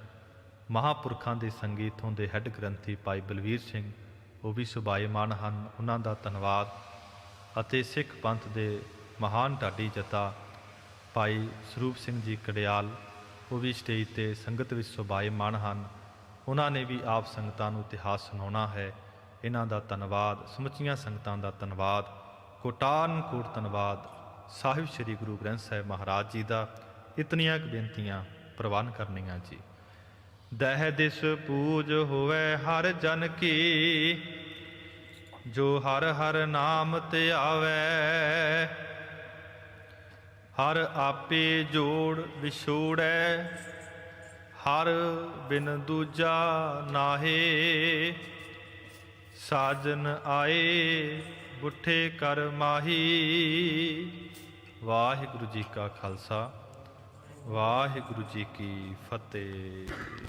[SPEAKER 1] ਮਹਾਂਪੁਰਖਾਂ ਦੇ ਸੰਗੀਤੋਂ ਦੇ ਹੈੱਡ ਗ੍ਰੰਥੀ ਭਾਈ ਬਲਵੀਰ ਸਿੰਘ, ਉਹ ਵੀ ਸੁਭਾਏਮਾਨ ਹਨ, ਉਹਨਾਂ ਦਾ ਧੰਨਵਾਦ। ਅਤੇ ਸਿੱਖ ਪੰਥ ਦੇ ਮਹਾਨ ਢਾਡੀ ਜੱਥਾ ਭਾਈ ਸਰੂਪ ਸਿੰਘ ਜੀ ਕੜਿਆਲ, ਉਹ ਵੀ ਸਟੇਜ 'ਤੇ ਸੰਗਤ ਵਿੱਚ ਸੁਭਾਏਮਾਨ ਹਨ। ਉਹਨਾਂ ਨੇ ਵੀ ਆਪ ਸੰਗਤਾਂ ਨੂੰ ਇਤਿਹਾਸ ਸੁਣਾਉਣਾ ਹੈ। ਇਹਨਾਂ ਦਾ ਧੰਨਵਾਦ, ਸਮੁੱਚੀਆਂ ਸੰਗਤਾਂ ਦਾ ਧੰਨਵਾਦ, ਕੋਟਾਨ ਕੋਟ ਧੰਨਵਾਦ ਸਾਹਿਬ ਸ੍ਰੀ ਗੁਰੂ ਗ੍ਰੰਥ ਸਾਹਿਬ ਮਹਾਰਾਜ ਜੀ ਦਾ। ਇਤਨੀਆਂ ਕੁ ਬੇਨਤੀਆਂ ਪ੍ਰਵਾਨ ਕਰਨੀਆਂ ਜੀ। ਦਹਿ ਦਿਸ ਪੂਜ ਹੋਵੇ ਹਰ ਜਨ ਕੀ, ਜੋ ਹਰ ਹਰ ਨਾਮ ਧਿਆਵੈ। ਹਰ ਆਪੇ ਜੋੜ ਵਿਛੋੜੈ, ਹਰ ਬਿਨ ਦੂਜਾ ਨਾਹੇ। ਸਾਜਨ ਆਏ ਬੁੱਠੇ ਕਰ ਮਾਹੀ। ਵਾਹਿਗੁਰੂ ਜੀ ਕਾ ਖਾਲਸਾ, ਵਾਹਿਗੁਰੂ ਜੀ ਕੀ ਫਤਿਹ।